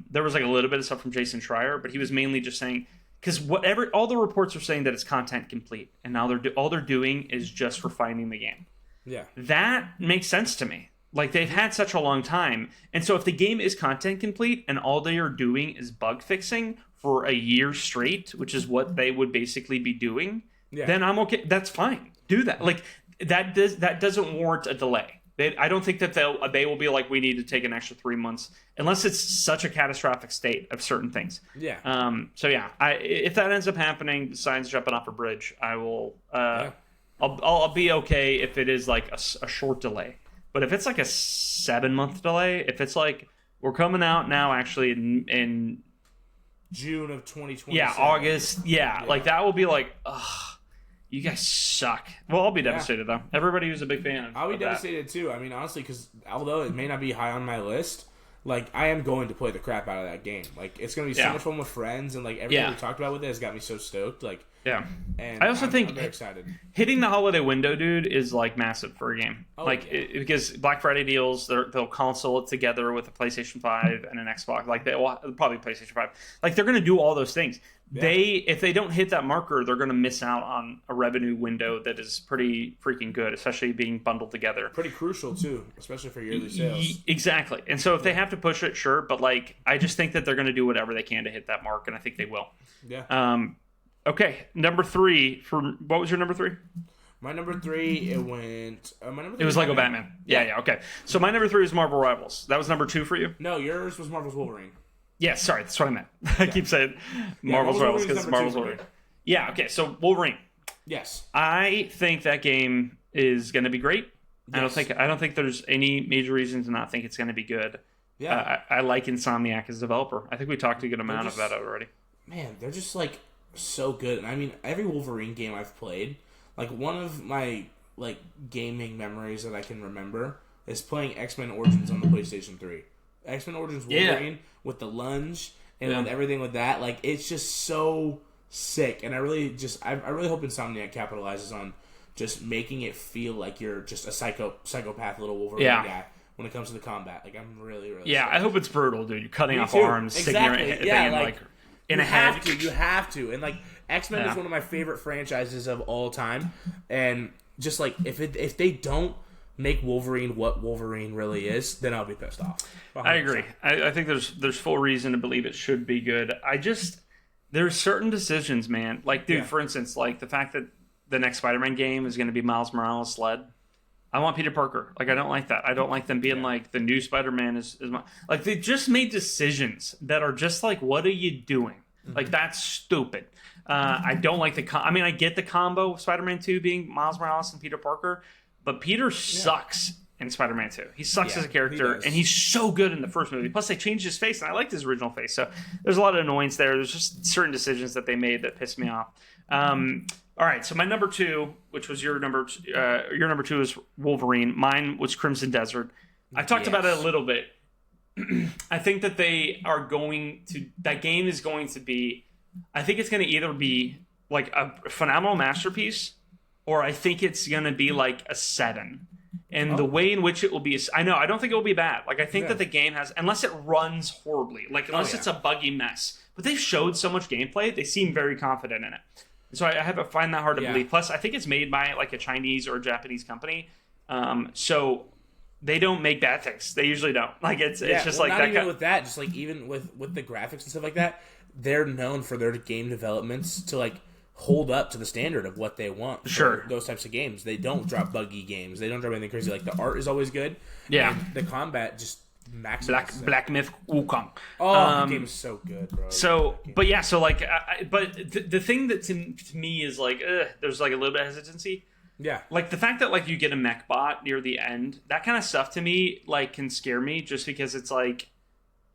B: There was like a little bit of stuff from Jason Schreier, but he was mainly just saying, because all the reports are saying that it's content complete, and now all they're doing is just refining the game.
A: Yeah.
B: That makes sense to me. Like, they've had such a long time, and so if the game is content complete and all they are doing is bug fixing for a year straight, which is what they would basically be doing, then I'm okay. That's fine. Do that. Like, that doesn't warrant a delay. I don't think that they will be like, we need to take an extra 3 months, unless it's such a catastrophic state of certain things.
A: Yeah.
B: So yeah, if that ends up happening, signs jumping off a bridge, I will. I'll be okay if it is like a short delay. But if it's like a 7-month delay, if it's like we're coming out now actually in
A: June of 2020.
B: Yeah, August. Yeah, like that will be like, ugh. You guys suck. Well, I'll be devastated, though. Everybody who's a big fan of
A: I'll be devastated, too. I mean, honestly, because although it may not be high on my list, like, I am going to play the crap out of that game. Like, it's going to be so much fun with friends, and, like, everything we talked about with it has got me so stoked. Like, and
B: I also think
A: I'm very excited.
B: Hitting the holiday window, dude, is, like, massive for a game. Because Black Friday deals, they'll console it together with a PlayStation 5 and an Xbox. Like, probably PlayStation 5. Like, they're going to do all those things. Yeah. If they don't hit that marker, they're going to miss out on a revenue window that is pretty freaking good, especially being bundled together.
A: Pretty crucial too, especially for yearly sales.
B: Exactly. And so if they have to push it, sure, but like I just think that they're going to do whatever they can to hit that mark, and I think they will.
A: Yeah.
B: Okay, number 3 what was your number 3?
A: My number 3, it went.
B: It was Lego Batman. Yeah. Okay. So my number 3 was Marvel Rivals. That was number 2 for you.
A: No, yours was Marvel's Wolverine.
B: Yeah, sorry, that's what I meant. I keep saying Marvel's Rivals because Marvel's Wolverine. Yeah, okay, so Wolverine.
A: Yes.
B: I think that game is going to be great.
A: Yes.
B: I don't think there's any major reason to not think it's going to be good. Yeah. I like Insomniac as a developer. I think we talked a good amount of that already.
A: Man, they're just like so good. And I mean, every Wolverine game I've played, like one of my like gaming memories that I can remember is playing X-Men Origins on the PlayStation 3. X-Men Origins Wolverine with the lunge and with everything with that, like it's just so sick. And I really hope Insomniac capitalizes on just making it feel like you're just a psychopath little Wolverine guy when it comes to the combat. Like I'm really
B: I hope it's brutal, dude. You're cutting off arms, sticking your head like in a head.
A: You have to. And like X-Men is one of my favorite franchises of all time. And just like if they don't make Wolverine what Wolverine really is, then I'll be pissed off. 100%.
B: I agree. I think there's full reason to believe it should be good. There's certain decisions, man. Like, dude, for instance, like the fact that the next Spider-Man game is going to be Miles Morales' sled. I want Peter Parker. Like, I don't like that. I don't like them being like the new Spider-Man is like they just made decisions that are just like, what are you doing? Mm-hmm. Like that's stupid. I don't like I get the combo of Spider-Man 2 being Miles Morales and Peter Parker. But Peter sucks in Spider-Man 2. He sucks as a character, and he's so good in the first movie. Plus, they changed his face, and I liked his original face. So there's a lot of annoyance there. There's just certain decisions that they made that pissed me off. All right, so my number 2, which was your number 2 is Wolverine. Mine was Crimson Desert. I've talked about it a little bit. I think that that game is going to be, I think it's going to either be like a phenomenal masterpiece, or I think it's going to be like a 7. And the way in which it will be, I don't think it will be bad. Like, I think that the game has, unless it runs horribly, like, unless it's a buggy mess. But they've showed so much gameplay, they seem very confident in it. So I find that hard to believe. Plus, I think it's made by, like, a Chinese or a Japanese company. So they don't make bad things. They usually don't. Like, it's just like
A: not
B: that.
A: Even with that, just like even with the graphics and stuff like that, they're known for their game developments to, like, hold up to the standard of what they want for those types of games. They don't drop buggy games. They don't drop anything crazy. Like, the art is always good. Yeah. And the combat just maximizes
B: Black Myth Wukong.
A: Oh, the game is so good, bro.
B: So, but yeah, so like, but the thing that to me is like, there's like a little bit of hesitancy.
A: Yeah.
B: Like the fact that like you get a mech bot near the end, that kind of stuff to me like can scare me just because it's like,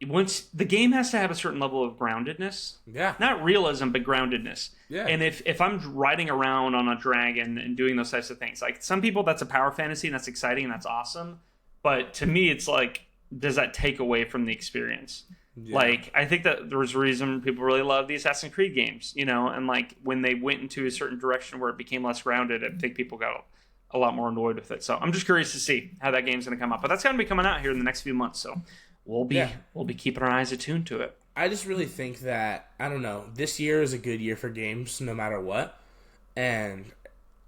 B: once the game has to have a certain level of groundedness, not realism but groundedness. And if I'm riding around on a dragon and doing those types of things, like some people that's a power fantasy and that's exciting and that's awesome, but to me it's like, does that take away from the experience? Like I think that there was a reason people really love the Assassin's Creed games, and like when they went into a certain direction where it became less grounded, I think people go, a lot more annoyed with it. So I'm just curious to see how that game's going to come out. But that's going to be coming out here in the next few months. So we'll be keeping our eyes attuned to it.
A: I just really think that, I don't know, this year is a good year for games no matter what. And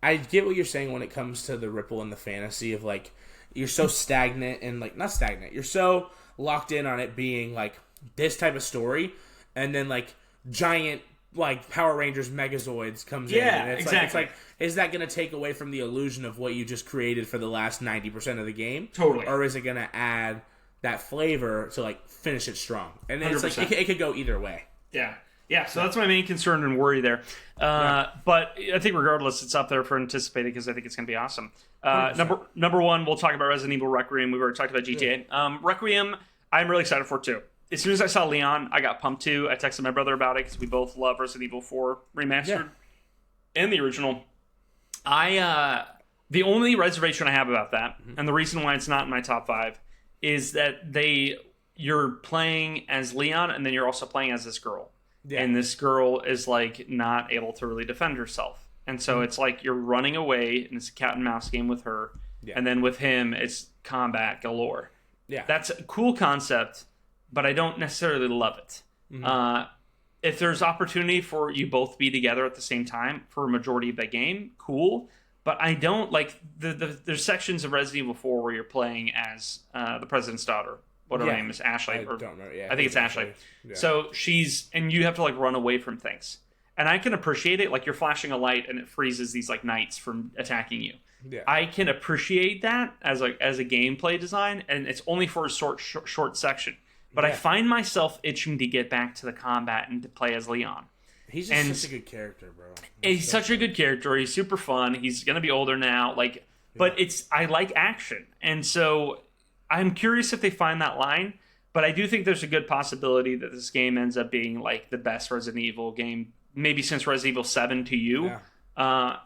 A: I get what you're saying when it comes to the ripple and the fantasy of, like, you're so stagnant and, like, not stagnant. You're so locked in on it being, like, this type of story. And then, like, giant, like, Power Rangers Megazords comes in. And it's
B: exactly.
A: It's like, is that going to take away from the illusion of what you just created for the last 90% of the game?
B: Totally.
A: Or is it going to add that flavor to, like, finish it strong? And then it's like, it could go either way.
B: Yeah, so that's my main concern and worry there. But I think regardless, it's up there for anticipated because I think it's going to be awesome. Number one, we'll talk about Resident Evil Requiem. We've already talked about GTA. Yeah. Requiem, I'm really excited for too. As soon as I saw Leon, I got pumped too. I texted my brother about it because we both love Resident Evil 4 Remastered and the original. The only reservation I have about that, and the reason why it's not in my top 5, is that you're playing as Leon and then you're also playing as this girl. Yeah. And this girl is like not able to really defend herself. And so it's like you're running away and it's a cat and mouse game with her. Yeah. And then with him, it's combat galore. Yeah. That's a cool concept, but I don't necessarily love it. Mm-hmm. If there's opportunity for you both to be together at the same time for a majority of the game, cool. But I don't like there's sections of Resident Evil 4 where you're playing as the president's daughter. What her name is, Ashley.
A: I don't know. Yeah,
B: I think it's Ashley. Yeah. So and you have to like run away from things. And I can appreciate it. Like you're flashing a light and it freezes these like knights from attacking you. Yeah. I can appreciate that as a gameplay design, and it's only for a short section. But I find myself itching to get back to the combat and to play as Leon.
A: He's just such a good character, bro.
B: He's such a good character. He's super fun. He's gonna be older now. But I like action, and so I'm curious if they find that line. But I do think there's a good possibility that this game ends up being like the best Resident Evil game, maybe since Resident Evil 7 to you. Yeah.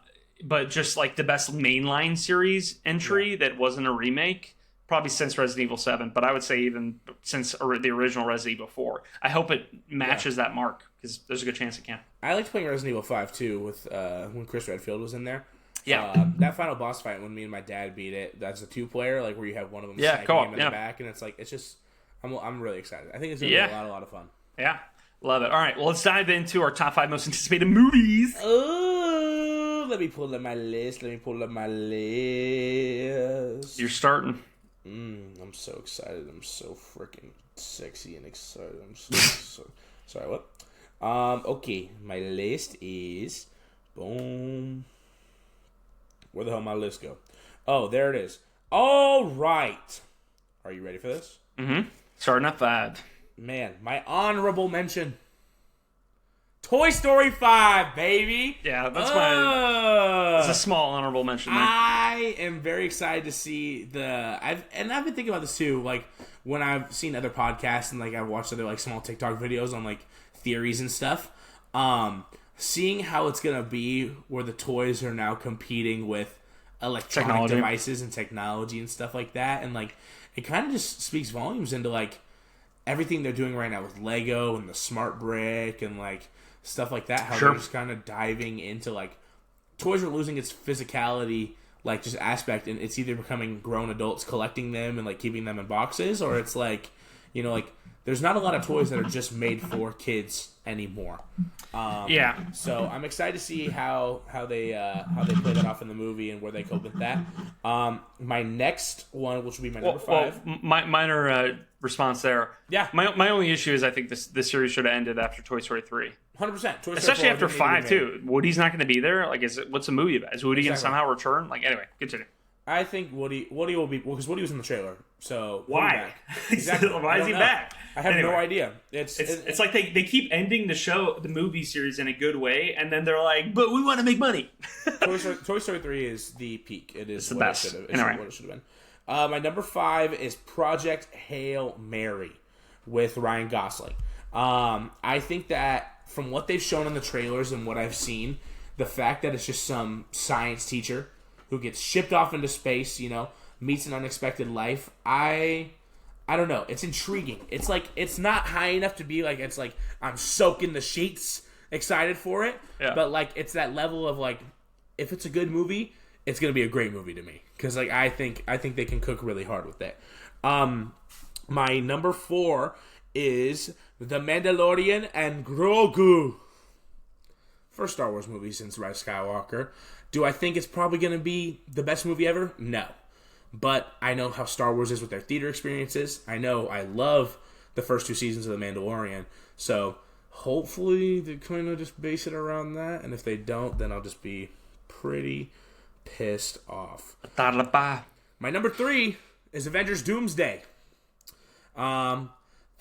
B: But just like the best mainline series entry that wasn't a remake, probably since Resident Evil 7. But I would say even since the original Resident Evil 4. I hope it matches that mark because there's a good chance it can.
A: I liked playing Resident Evil 5 too with when Chris Redfield was in there. Yeah, that final boss fight when me and my dad beat it. That's a 2-player, like where you have one of them sniping him in the back, and it's just I'm really excited. I think it's gonna be a lot of fun.
B: Yeah, love it. All right, well let's dive into our top 5 most anticipated movies.
A: Oh, let me pull up my list. You're
B: starting.
A: I'm so excited. I'm so freaking sexy and excited. I'm so sorry. What? Okay, my list is boom. Where the hell my list go? Oh, there it is. All right. Are you ready for this?
B: Mm-hmm. Starting at 5.
A: Man, my honorable mention. Toy Story 5, baby.
B: Yeah, that's it's a small honorable mention there.
A: I am very excited to see I've been thinking about this too, like when I've seen other podcasts and like I've watched other like small TikTok videos on like theories and stuff. Seeing how it's going to be where the toys are now competing with electronic devices and technology and stuff like that. And, like, it kind of just speaks volumes into, like, everything they're doing right now with Lego and the smart brick and, like, stuff like that. How they're just kind of diving into, like, toys are losing its physicality, like, just aspect. And it's either becoming grown adults collecting them and, like, keeping them in boxes. Or it's, like, you know, like, there's not a lot of toys that are just made for kids anymore. So I'm excited to see how they play that off in the movie and where they cope with that. My next one, which will be my number 5.
B: Minor response there.
A: Yeah.
B: My only issue is I think this series should have ended after Toy Story 3.
A: 100%.
B: Especially after 5 too. Woody's not going to be there. Like, what's the movie about? Is Woody going to somehow return? Like, anyway, continue.
A: I think Woody will be because Woody was in the trailer. So
B: why?
A: Exactly.
B: Why is he back?
A: I have no idea.
B: It's like they keep ending the movie series in a good way, and then they're like, but we want to make money.
A: Toy Story 3 is the peak. It's
B: the best.
A: What it should have been. My number 5 is Project Hail Mary with Ryan Gosling. I think that from what they've shown in the trailers and what I've seen, the fact that it's just some science teacher who gets shipped off into space, you know, meets an unexpected life. I don't know. It's intriguing. It's like it's not high enough to be like it's like I'm soaking the sheets excited for it. Yeah. But like it's that level of like if it's a good movie, it's going to be a great movie to me. Because like I think they can cook really hard with it. My number 4 is The Mandalorian and Grogu. First Star Wars movie since Rise of Skywalker. Do I think it's probably going to be the best movie ever? No. But I know how Star Wars is with their theater experiences. I know I love the first 2 seasons of The Mandalorian. So hopefully they kind of just base it around that. And if they don't, then I'll just be pretty pissed off. My number 3 is Avengers Doomsday. Thought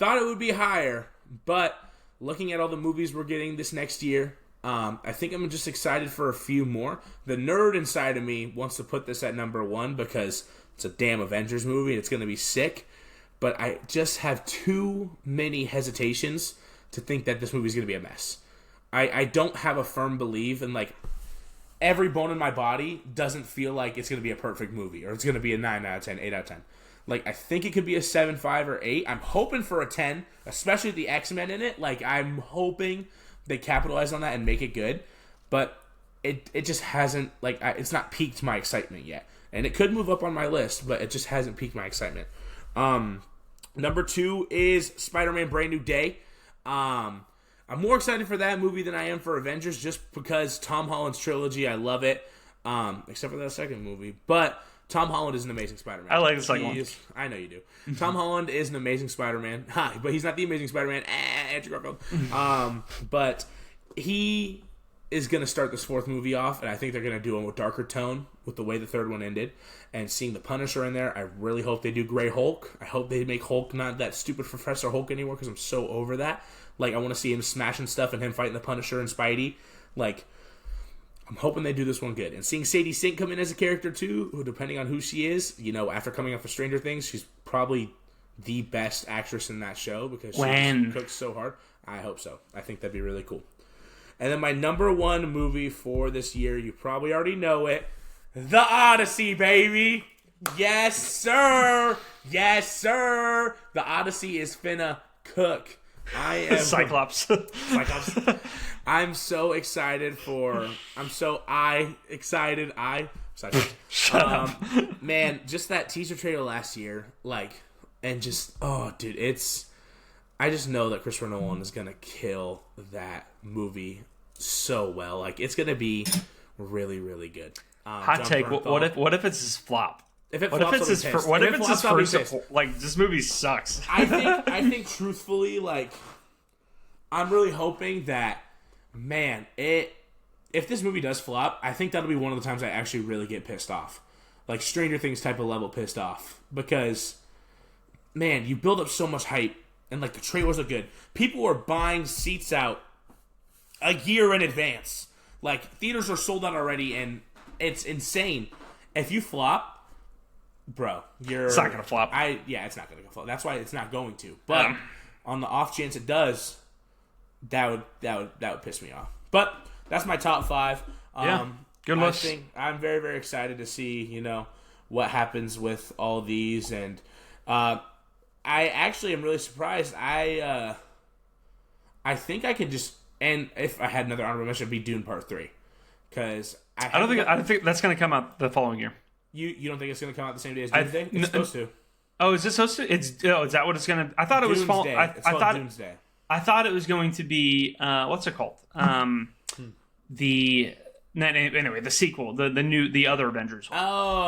A: it would be higher, but looking at all the movies we're getting this next year, I think I'm just excited for a few more. The nerd inside of me wants to put this at number 1 because it's a damn Avengers movie and it's going to be sick. But I just have too many hesitations to think that this movie is going to be a mess. I don't have a firm belief, and like every bone in my body doesn't feel like it's going to be a perfect movie or it's going to be a 9 out of 10, 8 out of 10. Like, I think it could be a 7, 5, or 8. I'm hoping for a 10, especially with the X-Men in it. Like, I'm hoping they capitalize on that and make it good. But it just hasn't, like, it's not piqued my excitement yet. And it could move up on my list, but it just hasn't piqued my excitement. Number 2 is Spider-Man Brand New Day. I'm more excited for that movie than I am for Avengers just because Tom Holland's trilogy, I love it. Except for that second movie. But Tom Holland is an amazing Spider-Man.
B: I like the second one.
A: I know you do. Tom Holland is an amazing Spider-Man. Hi, but he's not the amazing Spider-Man. Andrew Garfield. But he is going to start this 4th movie off, and I think they're going to do a darker tone with the way the 3rd one ended. And seeing the Punisher in there, I really hope they do Grey Hulk. I hope they make Hulk not that stupid Professor Hulk anymore because I'm so over that. Like, I want to see him smashing stuff and him fighting the Punisher and Spidey. Like, I'm hoping they do this one good. And seeing Sadie Sink come in as a character, too, who, depending on who she is, you know, after coming off of Stranger Things, she's probably the best actress in that show because she cooks so hard. I hope so. I think that'd be really cool. And then my number 1 movie for this year, you probably already know it, The Odyssey, baby! Yes, sir! Yes, sir! The Odyssey is finna cook. I am
B: Cyclops.
A: I'm so excited for. Excited.
B: Shut up.
A: Man, just that teaser trailer last year, like, and just dude, it's. I just know that Christopher Nolan is gonna kill that movie so well. Like, it's gonna be really, really good.
B: Hot take. What if it's his flop?
A: If it
B: what
A: flops,
B: if it's his first? Like, this movie sucks.
A: I think truthfully, like, I'm really hoping that, man, if this movie does flop, I think that'll be one of the times I actually really get pissed off, like Stranger Things type of level pissed off, because, man, you build up so much hype, and like the trailers are good. People are buying seats out a year in advance. Like, theaters are sold out already, and it's insane. If you flop, bro,
B: it's not gonna flop.
A: It's not gonna flop. That's why it's not going to. But on the off chance it does, that would piss me off. But that's my top 5.
B: Good list.
A: I'm very, very excited to see, you know, what happens with all these, and I actually am really surprised. I think I could just, and if I had another honorable mention, it'd be Dune Part 3, because I
B: don't think that's gonna come out the following year.
A: You don't think it's going to come out the same day as Doomsday? It's supposed to.
B: Oh, is it supposed to? Is that what it's going to? I thought it was fall.
A: It's called Doomsday.
B: I thought it was going to be what's it called? Anyway, the sequel, the other Avengers one.
A: No,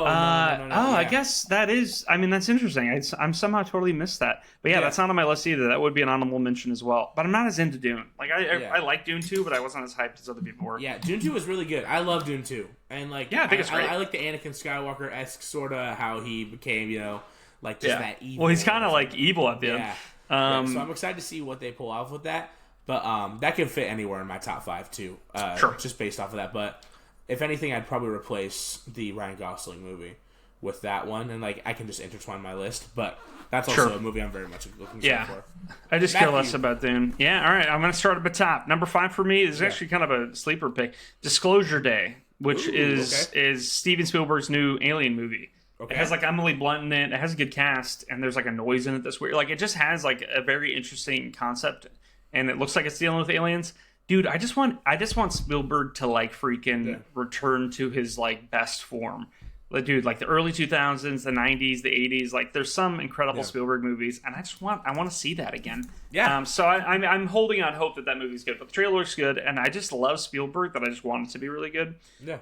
B: I guess that is. I mean, that's interesting. I'm somehow totally missed that. But yeah, that's not on my list either. That would be an honorable mention as well. But I'm not as into Dune. Like I like Dune 2, but I wasn't as hyped as other people were.
A: Yeah, Dune 2 was really good. I love Dune 2, and like
B: I think it's great.
A: I like the Anakin Skywalker-esque sort of how he became, you know, like just that evil.
B: Well, he's kind of like evil at the end.
A: So I'm excited to see what they pull off with that. But that can fit anywhere in my top 5 too.
B: Sure.
A: Just based off of that. But if anything, I'd probably replace the Ryan Gosling movie with that one, and like I can just intertwine my list. But that's also a movie I'm very much looking for.
B: I just care less about Dune. Yeah, all right. I'm going to start at the top. Number 5 for me is actually kind of a sleeper pick. Disclosure Day, which is Steven Spielberg's new Alien movie. Okay. It has like Emily Blunt in it. It has a good cast, and there's like a noise in it that's weird. Like, it just has like a very interesting concept, and it looks like it's dealing with aliens. dude, I just want Spielberg to like freaking return to his like best form. Like, dude, like the early 2000s, the 90s, the 80s, like there's some incredible Spielberg movies, and I want to see that again. Yeah. So I'm holding out hope that movie's good, but the trailer looks good, and I just love Spielberg that I just want it to be really good. Yeah.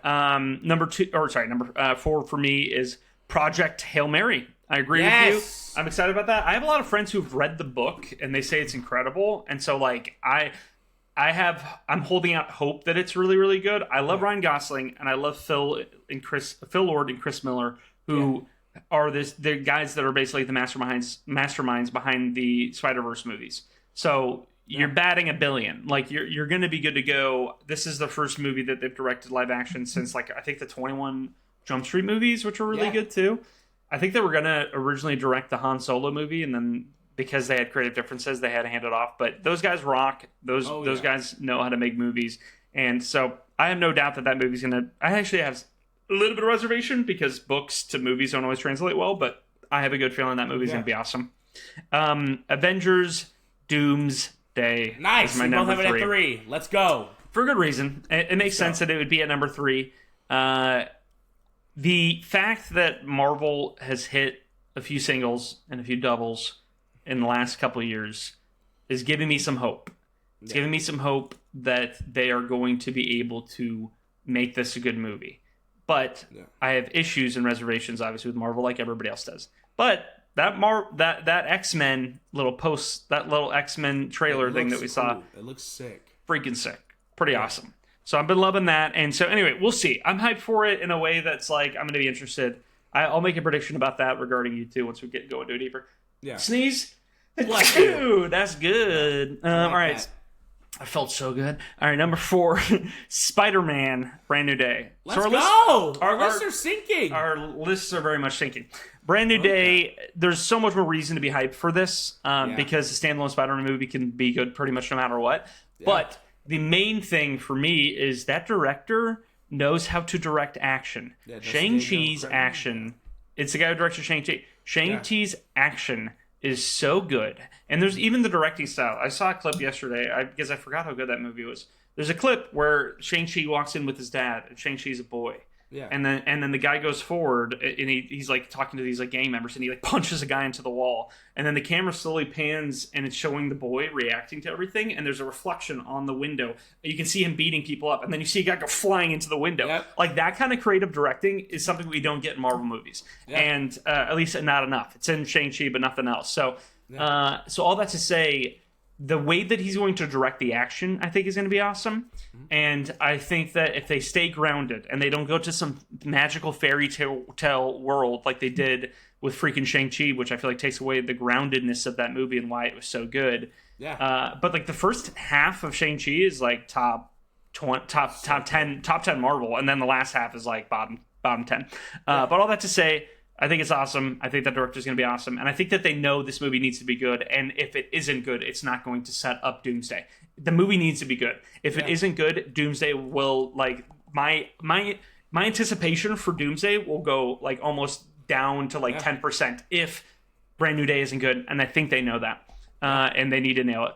B: Number 4 for me is Project Hail Mary. I agree with you. I'm excited about that. I have a lot of friends who've read the book and they say it's incredible, and so like I'm holding out hope that it's really, really good. I love Ryan Gosling, and I love Phil Lord and Chris Miller, who are the guys that are basically the masterminds behind the Spider-Verse movies. So you're batting a billion. Like you're going to be good to go. This is the first movie that they've directed live action since like I think the 21 Jump Street movies, which are really good too. I think they were going to originally direct the Han Solo movie, and then because they had creative differences, they had to hand it off. But those guys rock. Those guys know how to make movies. And so I have no doubt that movie's going to... I actually have a little bit of reservation because books to movies don't always translate well, but I have a good feeling that movie's going to be awesome. Avengers Doomsday.
A: Nice. We both have it at 3. Let's go.
B: For good reason. It makes sense that it would be at number 3. The fact that Marvel has hit a few singles and a few doubles in the last couple of years is giving me some hope. It's giving me some hope that they are going to be able to make this a good movie. But I have issues and reservations, obviously, with Marvel, like everybody else does. But that X-Men little X-Men trailer thing that we saw,
A: it looks sick,
B: freaking sick, pretty awesome. So I've been loving that, and so anyway, we'll see. I'm hyped for it in a way that's like I'm going to be interested. I'll make a prediction about that regarding you too once we go into it deeper. Yeah. Sneeze. Dude, that's good. All right. That. I felt so good. All right, number 4, Spider-Man, Brand New Day.
A: Let's go. Our lists are sinking.
B: Our lists are very much sinking. Brand New Day, there's so much more reason to be hyped for this because the standalone Spider-Man movie can be good pretty much no matter what. Yeah. But the main thing for me is that director knows how to direct action. Yeah, Shang-Chi's action. It's the guy who directed Shang-Chi. Shang-Chi's action is so good. And there's even the directing style. I saw a clip yesterday because I forgot how good that movie was. There's a clip where Shang-Chi walks in with his dad, and Shang-Chi's a boy. Yeah. And then the guy goes forward, and he's like talking to these like gang members, and he like punches a guy into the wall. And then the camera slowly pans, and it's showing the boy reacting to everything. And there's a reflection on the window. You can see him beating people up, and then you see a guy go flying into the window. Yep. Like that kind of creative directing is something we don't get in Marvel movies, and at least not enough. It's in Shang-Chi, but nothing else. So, so all that to say, the way that he's going to direct the action, I think, is going to be awesome. And I think that if they stay grounded and they don't go to some magical fairy tale world like they did with freaking Shang-Chi, which I feel like takes away the groundedness of that movie and why it was so good. Yeah. But like the first half of Shang-Chi is like top 10 Marvel, and then the last half is like bottom 10. But all that to say, I think it's awesome. I think that director's going to be awesome. And I think that they know this movie needs to be good. And if it isn't good, it's not going to set up Doomsday. The movie needs to be good. If it isn't good, Doomsday will, like, my anticipation for Doomsday will go, like, almost down to, like, 10% if Brand New Day isn't good. And I think they know that. And they need to nail it.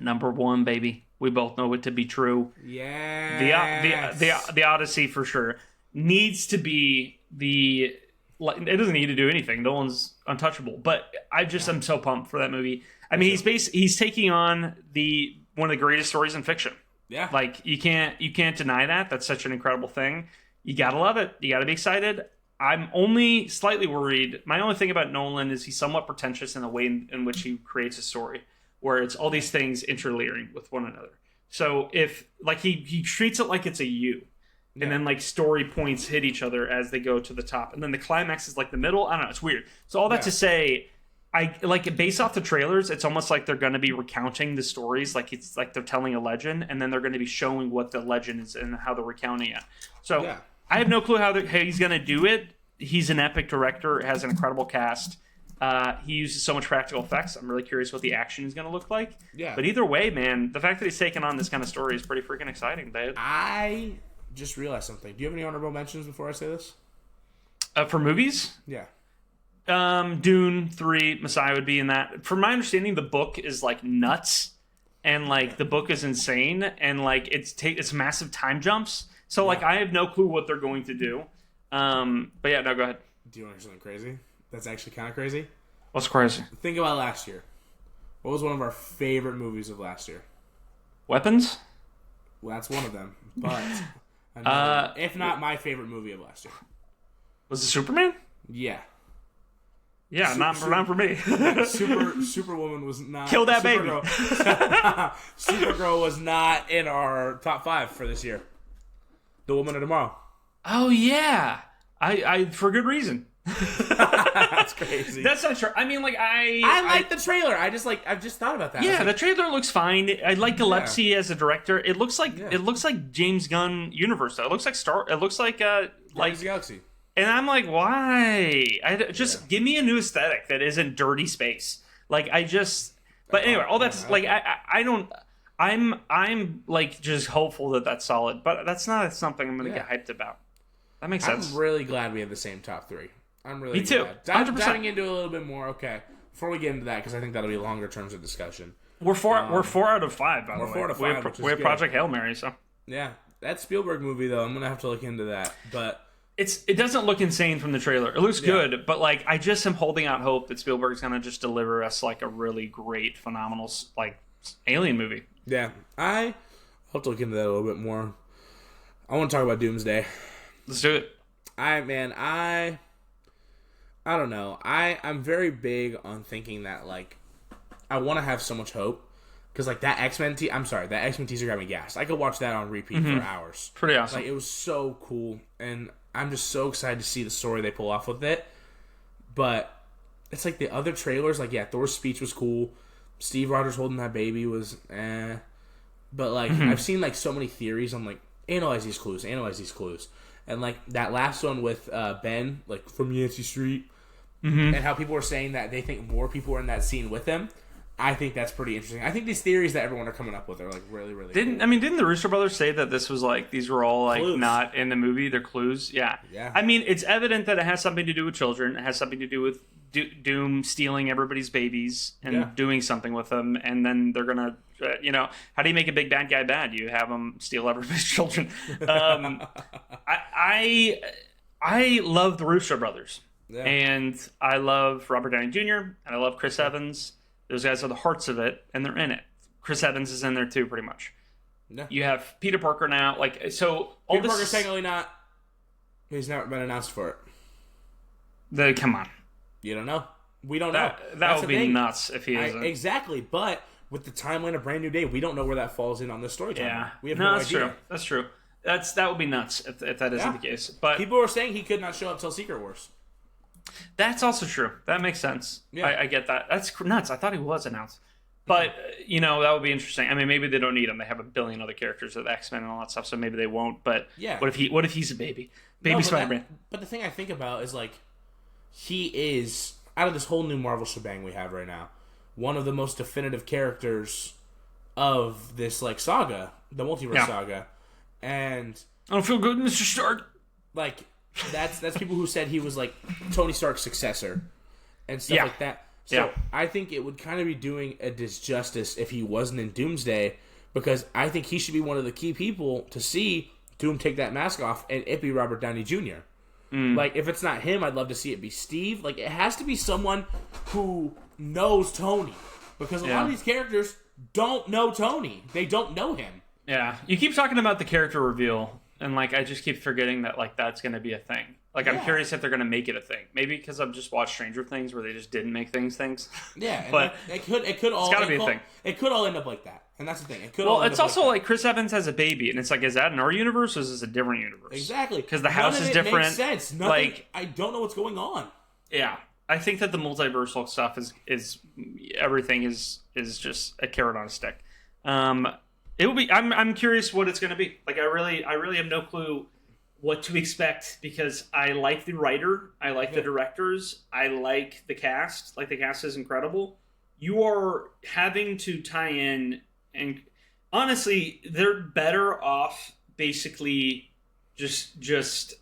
B: Number 1, baby. We both know it to be true. Yeah. The Odyssey, for sure, needs to be the... It doesn't need to do anything. No one's untouchable. But I'm so pumped for that movie. I mean, he's taking on one of the greatest stories in fiction. Yeah. Like you can't deny that. That's such an incredible thing. You gotta love it. You gotta be excited. I'm only slightly worried. My only thing about Nolan is he's somewhat pretentious in the way in which he creates a story, where it's all these things interlayering with one another. So if like he treats it like it's a U. And then, like, story points hit each other as they go to the top. And then the climax is, like, the middle. I don't know. It's weird. So all that to say, based off the trailers, it's almost like they're going to be recounting the stories. Like, it's like they're telling a legend. And then they're going to be showing what the legend is and how they're recounting it. So I have no clue how he's going to do it. He's an epic director. Has an incredible cast. He uses so much practical effects. I'm really curious what the action is going to look like. Yeah. But either way, man, the fact that he's taking on this kind of story is pretty freaking exciting, babe.
A: I just realized something. Do you have any honorable mentions before I say this?
B: For movies?
A: Yeah.
B: Dune 3, Messiah would be in that. From my understanding, the book is like nuts, and like the book is insane, and like it's massive time jumps. So like I have no clue what they're going to do. But yeah, no, go ahead.
A: Do you want to hear something crazy? That's actually kind of crazy.
B: What's crazy?
A: Think about last year. What was one of our favorite movies of last year?
B: Weapons?
A: Well, that's one of them. But if not my favorite movie of last year.
B: Was it Superman?
A: Yeah.
B: Yeah, not for me.
A: Superwoman was not.
B: Kill that baby.
A: Supergirl was not in our top 5 for this year. The Woman of Tomorrow.
B: Oh yeah, I for good reason.
A: That's crazy.
B: That's not true. I mean, like I
A: like the trailer. I've just thought about that.
B: Yeah, the trailer looks fine. I like Gillespie as a director. It looks like James Gunn universe. Though. It looks like
A: Guardians of the Galaxy.
B: And I'm like, why? Give me a new aesthetic that isn't dirty space. Like but anyway, all that's like I don't. I'm like just hopeful that that's solid, but that's not something I'm gonna get hyped about. That makes sense.
A: I'm really glad we have the same top 3. I'm really
B: Me too.
A: Glad. Diving into it a little bit more. Okay, before we get into that, because I think that'll be longer terms of discussion.
B: We're 4 out of 5. By the way,
A: we're 4 out of 5.
B: We have Project Hail Mary, so
A: yeah, that Spielberg movie though. I'm gonna have to look into that, but.
B: It doesn't look insane from the trailer. It looks good, but like I just am holding out hope that Spielberg's gonna just deliver us like a really great, phenomenal like alien movie.
A: Yeah, I'll have to look into that a little bit more. I want to talk about Doomsday.
B: Let's do it.
A: I don't know. I'm very big on thinking that like I want to have so much hope because like that X-Men teaser got me gassed. I could watch that on repeat for hours.
B: Pretty awesome.
A: Like it was so cool, and I'm just so excited to see the story they pull off with it. But it's like the other trailers, like Thor's speech was cool. Steve Rogers holding that baby was But like I've seen like so many theories. I'm like, analyze these clues. And like that last one with Ben, like from Yancey Street, and how people were saying that they think more people were in that scene with him. I think that's pretty interesting. I think these theories that everyone are coming up with are like really, really cool.
B: Didn't the Russo brothers say that this was like these were all like
A: clues.
B: not in the movie? They're clues. Yeah. I mean, it's evident that it has something to do with children. It has something to do with Doom stealing everybody's babies and doing something with them, and then they're gonna, how do you make a big bad guy bad? You have them steal everybody's children. I love the Russo brothers, and I love Robert Downey Jr. and I love Chris Evans. Those guys are the hearts of it, and they're in it. Chris Evans is in there too, pretty much. Yeah. You have Peter Parker now, like so. All
A: Peter Parker's technically not. He's never been announced for
B: it. Come on.
A: You don't know. We don't know.
B: That would be nuts if he isn't.
A: Exactly, but with the timeline of Brand New Day, we don't know where that falls in on this story timeline.
B: Yeah,
A: we have no
B: that's
A: idea.
B: True. That's true. That would be nuts if that isn't the case. But
A: people were saying he could not show up till Secret Wars.
B: That's also true. That makes sense. Yeah. I get that. That's nuts. I thought he was announced. But, that would be interesting. I mean, maybe they don't need him. They have a billion other characters with X-Men and all that stuff, so maybe they won't. But what if he's a baby? Baby Spider-Man.
A: But the thing I think about is, like, he is, out of this whole new Marvel shebang we have right now, one of the most definitive characters of this, like, saga, the multiverse saga. And
B: I don't feel good, Mr. Stark.
A: Like... That's people who said he was like Tony Stark's successor and stuff like that. So I think it would kind of be doing a disjustice if he wasn't in Doomsday, because I think he should be one of the key people to see Doom take that mask off and it be Robert Downey Jr. Like if it's not him, I'd love to see it be Steve. Like it has to be someone who knows Tony, because a lot of these characters don't know Tony. They don't know him.
B: Yeah, you keep talking about the character reveal. And, like, I just keep forgetting that, like, that's going to be a thing. Like, I'm curious if they're going to make it a thing. Maybe because I've just watched Stranger Things where they just didn't make things.
A: Yeah,
B: but
A: it could all...
B: It's got to be a thing.
A: It could all end up like that. And that's the thing.
B: It's also like Chris Evans has a baby. And it's like, is that in our universe or is this a different universe?
A: Exactly.
B: Because the house is different.
A: Makes sense. Nothing, like, I don't know what's going on.
B: Yeah. I think that the multiversal stuff is everything is just a carrot on a stick. It will be. I'm curious what it's going to be. Like I really have no clue what to expect, because I like the writer, I like the directors, I like the cast. Like the cast is incredible. You are having to tie in, and honestly, they're better off basically just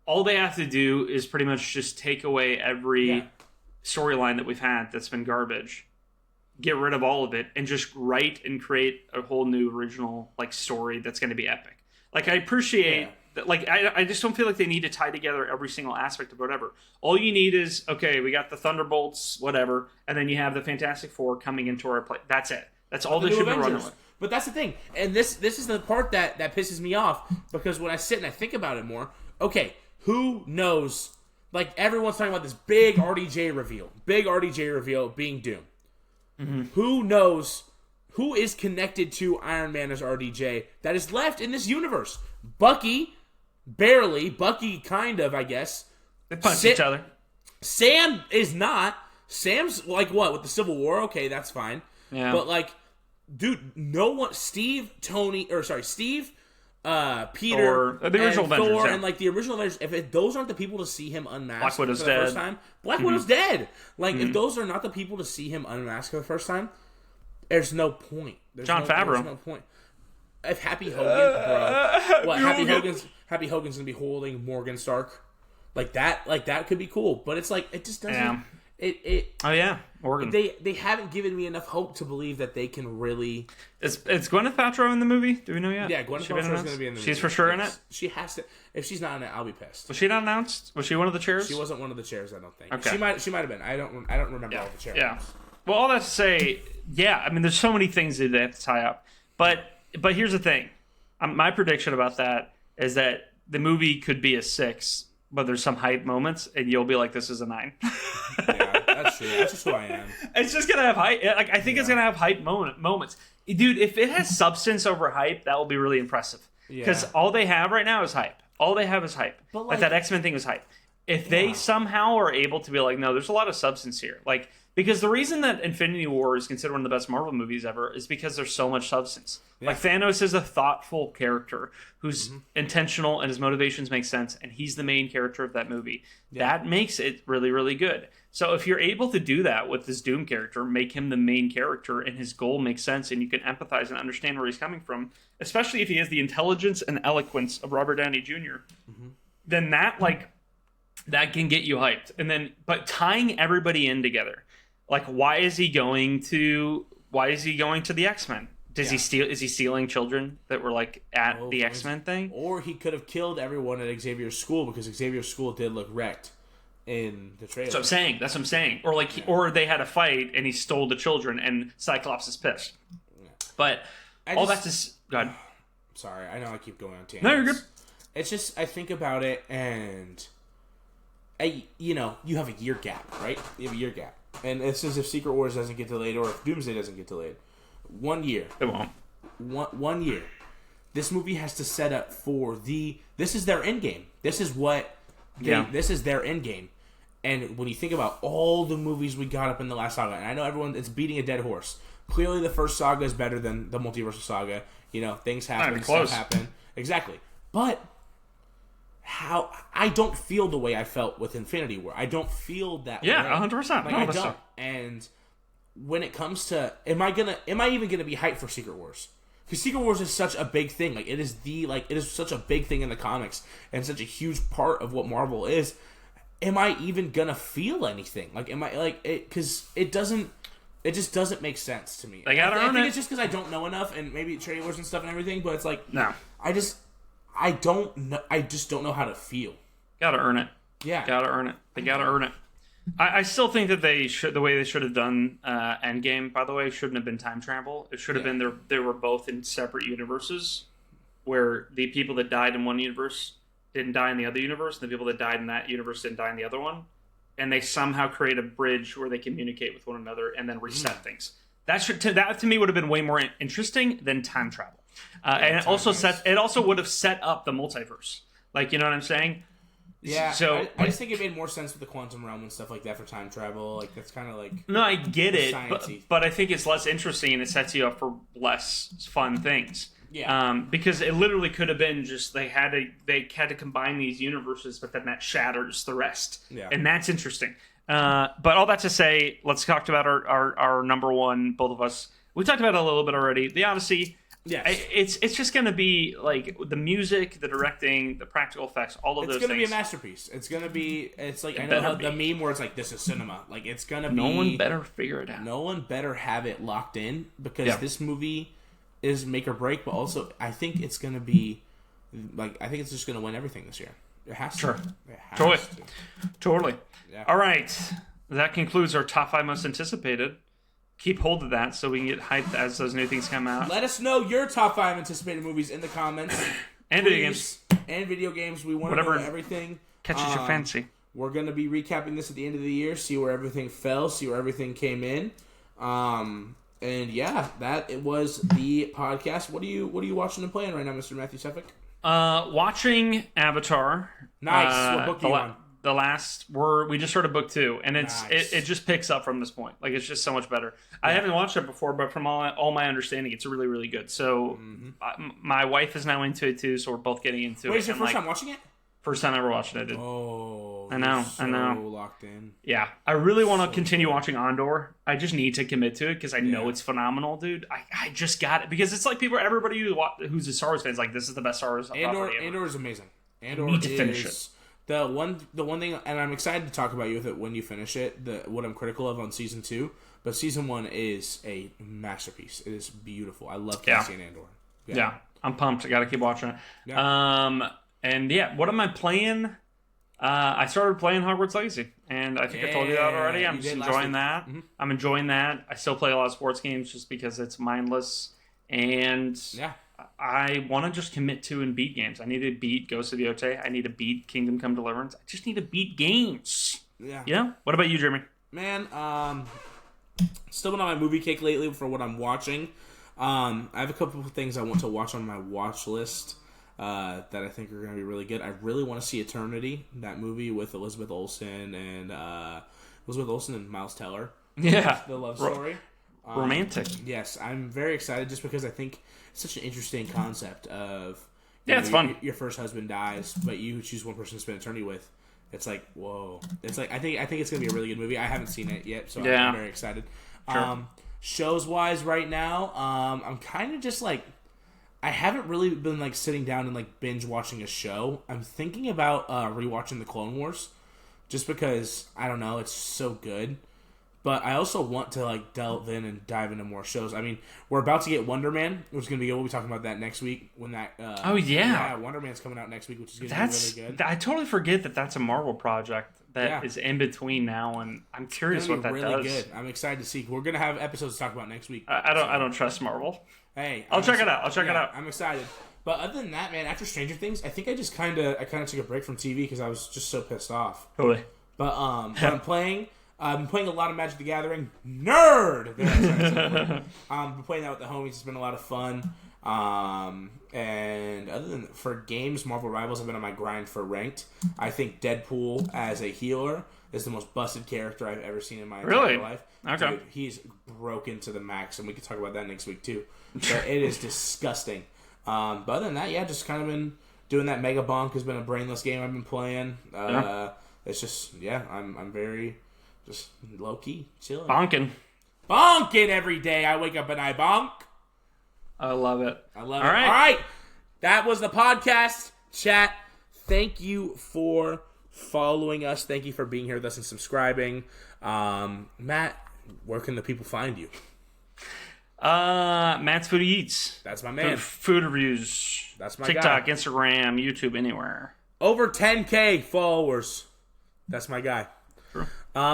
B: all they have to do is pretty much just take away every storyline that we've had that's been garbage. get rid of all of it and just write and create a whole new original like story that's going to be epic. Like I appreciate that, like I just don't feel like they need to tie together every single aspect of whatever. All you need is, okay, we got the Thunderbolts, whatever, and then you have the Fantastic Four coming into our play. That's it. That's all they should be running with.
A: But that's the thing. And this is the part that pisses me off, because when I sit and I think about it more, okay, who knows? Like, everyone's talking about this big RDJ reveal being Doom. Mm-hmm. Who knows who is connected to Iron Man as RDJ that is left in this universe? Bucky, barely. Bucky, kind of, I guess.
B: They punch each other.
A: Sam is not. Sam's, like, what? With the Civil War? Okay, that's fine.
B: Yeah.
A: But, like, dude, no one... Steve, Peter,
B: the original Avengers,
A: Thor, and like the original Avengers. If those aren't the people to see him unmasked
B: for the
A: first time, Black Widow's dead. Like, if those are not the people to see him unmasked for the first time, there's no point. There's no point. If Happy Hogan, Happy Hogan's gonna be holding Morgan Stark, like that could be cool. But it's like, it just doesn't.
B: Yeah.
A: Oh
B: yeah, Morgan.
A: They haven't given me enough hope to believe that they can really.
B: Is Gwyneth Paltrow in the movie? Do we know yet?
A: Yeah, Gwyneth Paltrow is going to be in the movie.
B: She's for sure in it?
A: She has to. If she's not in it, I'll be pissed.
B: Was she not announced? Was she one of the chairs?
A: She wasn't one of the chairs, I don't think.
B: Okay.
A: She might have been. I don't remember all the chairs.
B: Yeah. Well, all that to say, yeah, I mean, there's so many things that they have to tie up. But here's the thing. My prediction about that is that the movie could be a 6, but there's some hype moments, and you'll be like, this is a 9.
A: Yeah, that's true. That's just who I am.
B: It's just going to have hype. Like, I think it's going to have hype moments. Dude, if it has substance over hype, that will be really impressive. Because all they have right now is hype. All they have is hype.
A: But
B: like that X-Men thing was hype. If they somehow are able to be like, no, there's a lot of substance here. Like, because the reason that Infinity War is considered one of the best Marvel movies ever is because there's so much substance. Yeah. Like, Thanos is a thoughtful character who's intentional and his motivations make sense, and he's the main character of that movie. Yeah. That makes it really, really good. So if you're able to do that with this Doom character, make him the main character, and his goal makes sense, and you can empathize and understand where he's coming from, especially if he has the intelligence and eloquence of Robert Downey Jr., then that can get you hyped. And then, but tying everybody in together, like, why is he going to the X-Men? Is he stealing children that were like at the X-Men thing?
A: Or he could have killed everyone at Xavier's school, because Xavier's school did look wrecked in the trailer.
B: That's what I'm saying. Or or they had a fight and he stole the children and Cyclops is pissed. Yeah. But go ahead.
A: Sorry, I know I keep going on tangents.
B: No, you're good.
A: It's just, I think about it, and you have a year gap, right? You have a year gap. And it's as if Secret Wars doesn't get delayed, or if Doomsday doesn't get delayed. 1 year.
B: It won't.
A: 1 year. This movie has to set up for this is their end game. This is this is their end game. And when you think about all the movies we got up in the last saga, and I know everyone is beating a dead horse. Clearly the first saga is better than the multiversal saga. Things happen, stuff happen. Exactly. But I don't feel the way I felt with Infinity War. I don't feel that way.
B: 100%.
A: I don't. And when it comes to, am I even gonna be hyped for Secret Wars? Because Secret Wars is such a big thing. It is such a big thing in the comics and such a huge part of what Marvel is. Am I even gonna feel anything? Because it just doesn't make sense to me.
B: They gotta earn it.
A: I think it's just because I don't know enough, and maybe trailers and stuff and everything. But it's like,
B: no,
A: I just don't know how to feel.
B: Gotta earn it.
A: Yeah,
B: gotta earn it. They gotta earn it. I still think that the way they should have done Endgame, by the way, shouldn't have been time travel. It should have been they were both in separate universes, where the people that died in one universe didn't die in the other universe, and the people that died in that universe didn't die in the other one, and they somehow create a bridge where they communicate with one another and then reset things. That to me would have been way more interesting than time travel, and it also would have set up the multiverse. Like, you know what I'm saying?
A: Yeah, so I just think it made more sense with the quantum realm and stuff like that for time travel. Like, that's kind of like...
B: No, I get it, but I think it's less interesting and it sets you up for less fun things.
A: Yeah.
B: Because it literally could have been just they had to combine these universes, but then that shatters the rest.
A: Yeah.
B: And that's interesting. But all that to say, let's talk about our number one, both of us. We talked about it a little bit already. The Odyssey. It's just going to be like the music, the directing, the practical effects, all of those things.
A: It's going to be a masterpiece. It's going to be. It's like I know how the meme where it's like this is cinema. Like it's going to be.
B: No one better figure it out.
A: No one better have it locked in because this movie is make or break. But also, I think it's going to be like I think it's just going to win everything this year. It has to.
B: Sure.
A: It has
B: Totally.
A: Yeah.
B: All right. That concludes our top 5 most anticipated. Keep hold of that so we can get hyped as those new things come out.
A: Let us know your top 5 anticipated movies in the comments.
B: And video games.
A: And video games. We want to know everything.
B: Catches your fancy.
A: We're going to be recapping this at the end of the year, see where everything fell, see where everything came in. And yeah, it was the podcast. What are you watching and playing right now, Mr. Matthew Suffolk?
B: Watching Avatar.
A: Nice. What book are you on?
B: We just started book 2, and it just picks up from this point. Like it's just so much better. I haven't watched it before, but from all my understanding, it's really, really good. So my wife is now into it too, so we're both getting into it.
A: Wait, is your first time watching it?
B: First time ever watching it, dude.
A: Oh,
B: I know.
A: Locked in.
B: Yeah, I really want to continue watching Andor. I just need to commit to it because I know it's phenomenal, dude. I just got it because it's like everybody who's a Star Wars fan is like, this is the best Star Wars property ever.
A: Andor is amazing. Andor
B: need to finish it.
A: The one thing, and I'm excited to talk about you with it when you finish it. What I'm critical of on season 2, but season 1 is a masterpiece. It is beautiful. I love Cassian Andor.
B: Yeah, I'm pumped. I got to keep watching it.
A: Yeah.
B: And yeah, what am I playing? I started playing Hogwarts Legacy, and I think I told you that already. I'm just enjoying that. Mm-hmm. I'm enjoying that. I still play a lot of sports games just because it's mindless, and I want to just commit to and beat games. I need to beat Ghost of the Otay. I need to beat Kingdom Come Deliverance. I just need to beat games. Yeah. You know? What about you, Jeremy?
A: Man, still been on my movie kick lately for what I'm watching. I have a couple of things I want to watch on my watch list that I think are going to be really good. I really want to see Eternity, that movie with Elizabeth Olsen and Miles Teller.
B: Yeah.
A: The love story.
B: Romantic.
A: Yes, I'm very excited just because I think it's such an interesting concept of
B: it's fun.
A: Your first husband dies, but you choose one person to spend eternity with. It's like, whoa. It's like I think it's gonna be a really good movie. I haven't seen it yet, so I'm very excited.
B: Sure.
A: Shows wise right now, I'm kind of just like I haven't really been like sitting down and like binge watching a show. I'm thinking about rewatching the Clone Wars just because I don't know, it's so good. But I also want to like delve in and dive into more shows. I mean, we're about to get Wonder Man, which is going to be good. We'll be talking about that next week when that. Wonder Man's coming out next week, which is going to be really good.
B: I totally forget that that's a Marvel project that is in between now, and I'm curious what that
A: really
B: does.
A: Good. I'm excited to see. We're going to have episodes to talk about next week.
B: I don't trust Marvel.
A: Hey,
B: I'll check it out.
A: I'm excited. But other than that, man, after Stranger Things, I think I just kind of took a break from TV because I was just so pissed off.
B: Totally.
A: But what I'm playing. I've been playing a lot of Magic the Gathering. Nerd! I've been playing that with the homies. It's been a lot of fun. And other than for games, Marvel Rivals, I've been on my grind for ranked. I think Deadpool as a healer is the most busted character I've ever seen in my entire life.
B: Okay.
A: Dude, he's broken to the max, and we can talk about that next week too. But it is disgusting. But other than that, just kind of been doing that. Mega Bonk has been a brainless game I've been playing. It's just, I'm very... just low-key, chilling. Bonking every day. I wake up and I bonk.
B: I love it.
A: All right. That was the podcast. Chat, thank you for following us. Thank you for being here with us and subscribing. Matt, where can the people find you?
B: Matt's Foodie Eats.
A: That's my man.
B: Food reviews.
A: That's my
B: TikTok,
A: guy.
B: Instagram, YouTube, anywhere.
A: Over 10K followers. That's my guy.
B: Sure.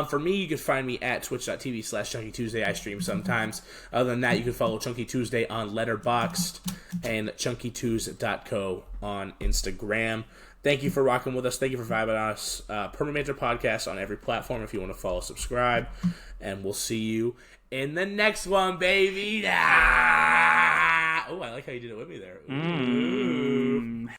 A: For me, you can find me at twitch.tv/Chunky Tuesday. I stream sometimes. Other than that, you can follow Chunky Tuesday on Letterboxd and chunkytues.co on Instagram. Thank you for rocking with us. Thank you for vibing on us. Permabanter Podcast on every platform if you want to follow, subscribe. And we'll see you in the next one, baby. Oh, I like how you did it with me there. Ooh.